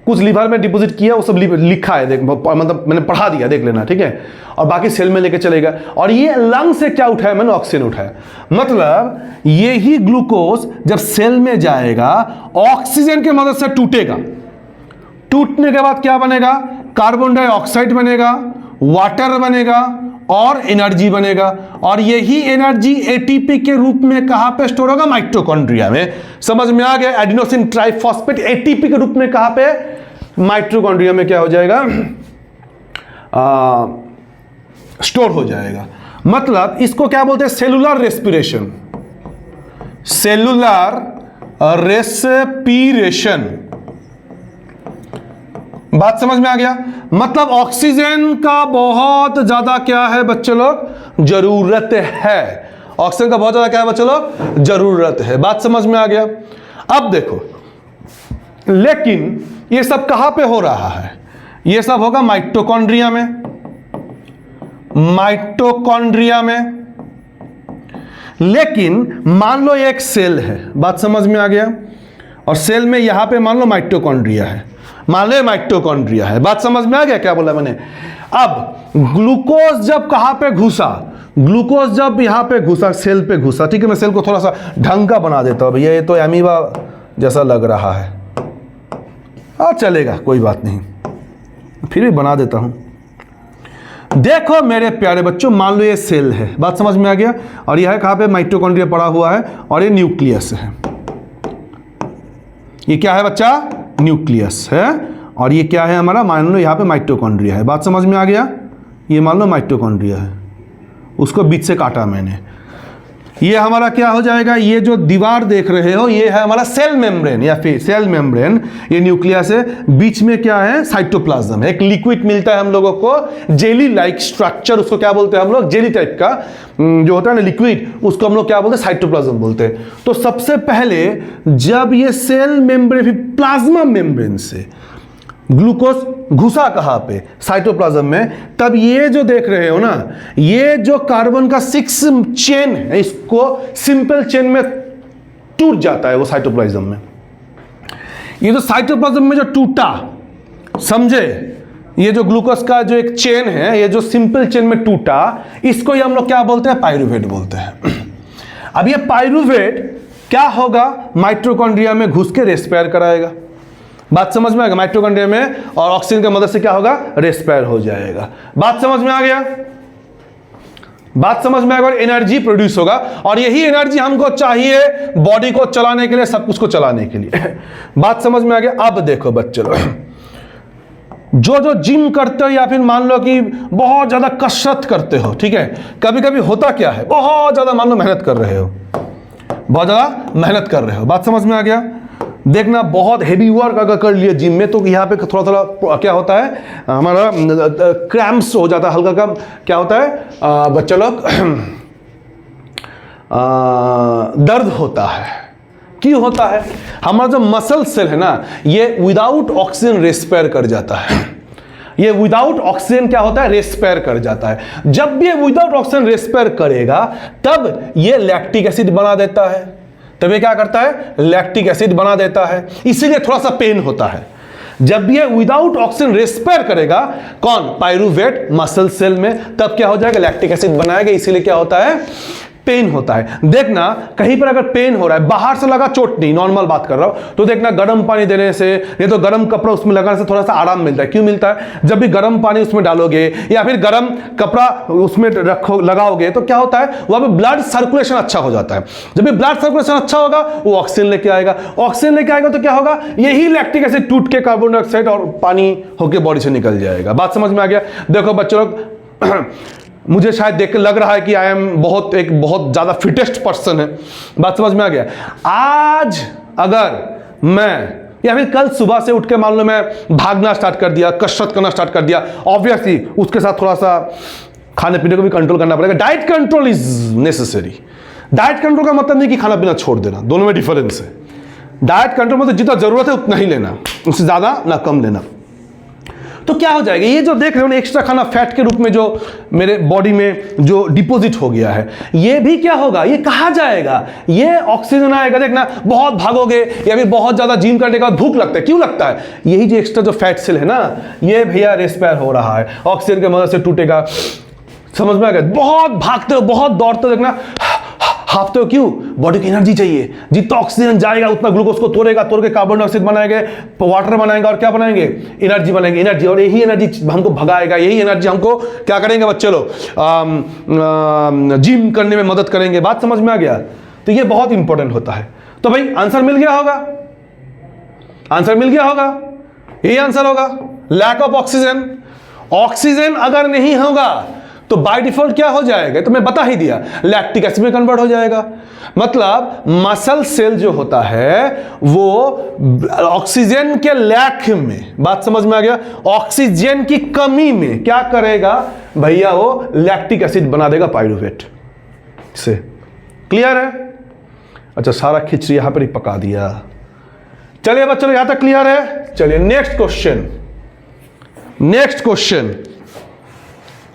कुछ लीवर में डिपॉजिट किया, वो सब लिखा है, देख मतलब मैंने पढ़ा दिया, देख लेना, ठीक है। और बाकी सेल में लेके चलेगा। और ये लंग से क्या उठाया मैंने? ऑक्सीजन उठाया। मतलब ये ही ग्लूकोज जब सेल में जाएगा ऑक्सीजन की मदद से टूटेगा। टूटने के बाद क्या बनेगा? कार्बन डाइऑक्साइड बनेगा, वाटर बनेगा और एनर्जी बनेगा। और यही एनर्जी एटीपी के रूप में कहां पे स्टोर होगा? माइटोकॉन्ड्रिया में। समझ में आ गया? एडिनोसिन ट्राइफॉस्फेट एटीपी के रूप में कहां पे? माइटोकॉन्ड्रिया में क्या हो जाएगा? स्टोर हो जाएगा। मतलब इसको क्या बोलते हैं? Cellular respiration. Cellular respiration. बात समझ में आ गया? मतलब ऑक्सीजन का बहुत ज्यादा क्या है बच्चे लोग, जरूरत है। ऑक्सीजन का बहुत ज्यादा क्या है बच्चे लोग, जरूरत है। बात समझ में आ गया? अब देखो, लेकिन ये सब कहां पे हो रहा है? ये सब होगा माइटोकॉन्ड्रिया में, माइटोकॉन्ड्रिया में। लेकिन मान लो एक सेल है, बात समझ में आ गया, और सेल में यहां पे मान लो माइटोकॉन्ड्रिया है, मान लो माइटोकॉन्ड्रिया है। बात समझ में आ गया क्या बोला मैंने? अब ग्लूकोज जब कहां पे घुसा, ग्लूकोज जब यहां पे घुसा, सेल पे घुसा, ठीक है, मैं सेल को थोड़ा सा ढंग का बना देता हूं भैया, ये तो अमीबा जैसा लग रहा है। चलेगा, कोई बात नहीं, फिर भी बना देता हूं। देखो मेरे प्यारे बच्चों, मान लो ये सेल है, बात समझ में आ गया, और यह है कहां पे, माइटोकॉन्ड्रिया पड़ा हुआ है, और ये न्यूक्लियस है। ये क्या है बच्चा, न्यूक्लियस है, और ये क्या है हमारा, मान लो यहां पे माइटोकॉन्ड्रिया है। बात समझ में आ गया? ये मान लो माइटोकॉन्ड्रिया है, उसको बीच से काटा मैंने। ये हमारा क्या हो जाएगा, ये जो दीवार देख रहे हो ये है हमारा सेल मेम्ब्रेन, या फिर सेल मेम्ब्रेन, ये न्यूक्लियस है। बीच में क्या है, साइटोप्लाज्म है। एक लिक्विड मिलता है हम लोगों को, जेली लाइक स्ट्रक्चर, उसको क्या बोलते हैं हम लोग, जेली टाइप का जो होता है ना लिक्विड, उसको हम लोग क्या बोलते हैं, साइटोप्लाज्म बोलते हैं। तो सबसे पहले जब ये सेल मेम्ब्रेन, फिर प्लाज्मा मेम्ब्रेन से ग्लूकोज घुसा कहां पे, साइटोप्लाज्म में, तब ये जो देख रहे हो ना, ये जो कार्बन का 6 चेन है, इसको सिंपल चेन में टूट जाता है वो साइटोप्लाज्म में। ये जो साइटोप्लाज्म में जो टूटा, समझे, ये जो ग्लूकोज का जो एक चेन है, ये जो सिंपल चेन में टूटा, इसको ही हम लोग क्या बोलते हैं, पाइरूवेट बोलते हैं। अब ये पाइरूवेट क्या होगा, माइटोकॉन्ड्रिया में घुस के रेस्पायर कराएगा। बात समझ में आ गया? माइटोकॉन्ड्रिया में, और ऑक्सीजन की मदद से क्या होगा, रेस्पायर हो जाएगा। बात समझ में आ गया? बात समझ में आ गया? और एनर्जी प्रोड्यूस होगा, और यही एनर्जी हमको चाहिए बॉडी को चलाने के लिए, सब कुछ को चलाने के लिए। बात समझ में आ गया? अब देखो बच्चे लोग, जो जिम करते हो, या फिर मान लो कि बहुत ज्यादा कसरत करते हो, ठीक है, कभी कभी होता क्या है, बहुत ज्यादा मान लो मेहनत कर रहे हो, बहुत ज्यादा मेहनत कर रहे हो, बात समझ में आ गया? देखना, बहुत हेवी वर्क अगर कर लिए जिम में, तो यहाँ पे थोड़ा थोड़ा क्या होता है, हमारा क्रैम्प्स हो जाता है, हल्का कम क्या होता है बच्चा लोग, दर्द होता है। क्यों होता है? हमारा जो मसल सेल है ना, ये विदाउट ऑक्सीजन रेस्पायर कर जाता है। ये विदाउट ऑक्सीजन क्या होता है, रेस्पायर कर जाता है। जब भी ये विदाउट ऑक्सीजन रेस्पायर करेगा, तब ये लैक्टिक एसिड बना देता है। तब ये क्या करता है, लैक्टिक एसिड बना देता है, इसीलिए थोड़ा सा पेन होता है। जब ये विदाउट ऑक्सीजन रेस्पायर करेगा, कौन, पाइरूवेट मसल सेल में, तब क्या हो जाएगा, लैक्टिक एसिड बनाएगा, इसीलिए क्या होता है, पेन होता है। देखना, कहीं पर अगर पेन हो रहा है, बाहर से लगा चोट नहीं, नॉर्मल बात कर रहा हूं, तो देखना गर्म पानी देने से, ये तो गर्म कपड़ा उसमें लगाने से थोड़ा सा आराम मिलता है। क्यों मिलता है? जब भी गर्म पानी उसमें डालोगे या फिर गर्म कपड़ा उसमें रखो, लगाओगे, तो क्या होता है, वहां पे ब्लड सर्कुलेशन अच्छा हो जाता है। जब भी ब्लड सर्कुलेशन अच्छा होगा, वो ऑक्सीजन लेके आएगा, ऑक्सीजन लेके आएगा तो क्या होगा, यही लैक्टिक एसिड टूट के कार्बन डाइऑक्साइड और पानी होकर बॉडी से निकल जाएगा। बात समझ में आ गया? देखो बच्चों लोग, मुझे शायद देख के लग रहा है कि आई एम बहुत ज्यादा फिटेस्ट पर्सन है। बात समझ में आ गया? आज अगर मैं, या फिर कल सुबह से उठ के मान लो मैं भागना स्टार्ट कर दिया, कसरत करना स्टार्ट कर दिया, ऑब्वियसली उसके साथ थोड़ा सा खाने पीने को भी कंट्रोल करना पड़ेगा। Diet control is necessary. Diet control का मतलब नहीं कि खाना पीना छोड़ देना, दोनों में डिफरेंस है। डाइट कंट्रोल मतलब जितना जरूरत है उतना ही लेना, उससे ज्यादा ना कम लेना। तो क्या हो जाएगा, ये जो देख रहे हो ना एक्स्ट्रा खाना फैट के रूप में जो मेरे बॉडी में जो डिपॉजिट हो गया है, ये भी क्या होगा, ये कहाँ जाएगा, ये ऑक्सीजन आएगा। देखना, बहुत भागोगे या फिर बहुत ज्यादा जिम करने के बाद भूख लगता है, क्यों लगता है, यही जो एक्स्ट्रा जो फैट सेल है ना, ये भैया रेस्पायर हो रहा है, ऑक्सीजन की मदद से टूटेगा। समझ में आ गया? बहुत भागते हो, बहुत दौड़ते हो, देखना हाफते हो, क्यों, बॉडी की एनर्जी चाहिए। जितना ऑक्सीजन जाएगा उतना ग्लूकोज को तोड़ेगा, तोड़ के कार्बन डाइऑक्साइड बनाएंगे, वाटर बनाएंगे, और क्या बनाएंगे, एनर्जी बनाएंगे, एनर्जी। और यही एनर्जी हमको भगाएगा, यही एनर्जी हमको क्या करेंगे बच्चे लोग, जिम करने में मदद करेंगे। बात समझ में आ गया? तो ये बहुत इंपॉर्टेंट होता है। तो भाई आंसर मिल गया होगा, आंसर मिल गया होगा, यही आंसर होगा, लैक ऑफ ऑक्सीजन। ऑक्सीजन अगर नहीं होगा तो बाय डिफॉल्ट क्या हो जाएगा, तो मैं बता ही दिया, लैक्टिक एसिड में कन्वर्ट हो जाएगा। मतलब मसल सेल जो होता है वो ऑक्सीजन के लैक में, बात समझ में आ गया, ऑक्सीजन की कमी में क्या करेगा भैया, वो लैक्टिक एसिड बना देगा पायरूवेट से। क्लियर है? अच्छा, सारा खिचड़ी यहां पर ही पका दिया। चलिए बच्चों, यहां तक क्लियर है? चलिए नेक्स्ट क्वेश्चन, नेक्स्ट क्वेश्चन।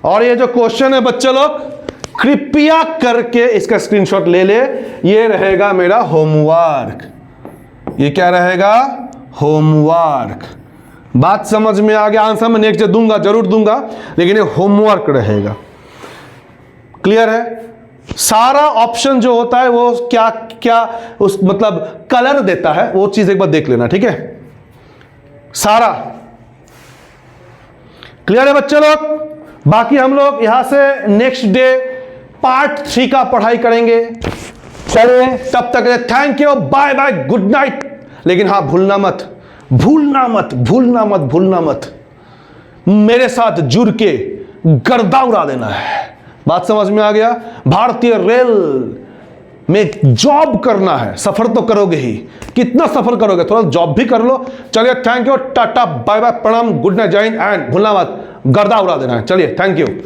और ये जो क्वेश्चन है बच्चे लोग कृपया करके इसका स्क्रीनशॉट ले ले, ये रहेगा मेरा होमवर्क। ये क्या रहेगा? होमवर्क। बात समझ में आ गया? आंसर मैं नेक्स्ट दूंगा, जरूर दूंगा, लेकिन ये होमवर्क रहेगा। क्लियर है? सारा ऑप्शन जो होता है वो क्या क्या उस मतलब कलर देता है, वो चीज एक बार देख लेना, ठीक है? सारा क्लियर है बच्चे लोग? बाकी हम लोग यहां से नेक्स्ट डे पार्ट 3 का पढ़ाई करेंगे। चलिए तब तक thank you, bye bye, good night. लेकिन हाँ, भूलना मत, भूलना मत, भूलना मत, भूलना मत, मेरे साथ जुड़ के गर्दा उड़ा देना है। बात समझ में आ गया? भारतीय रेल में जॉब करना है, सफर तो करोगे ही, कितना सफर करोगे, थोड़ा जॉब भी कर लो। चलिए थैंक यू, टाटा बाय बाय, प्रणाम, गुड नाइट, जय हिंद, एंड भूलना मत गर्दा उड़ा देना है। चलिए थैंक यू।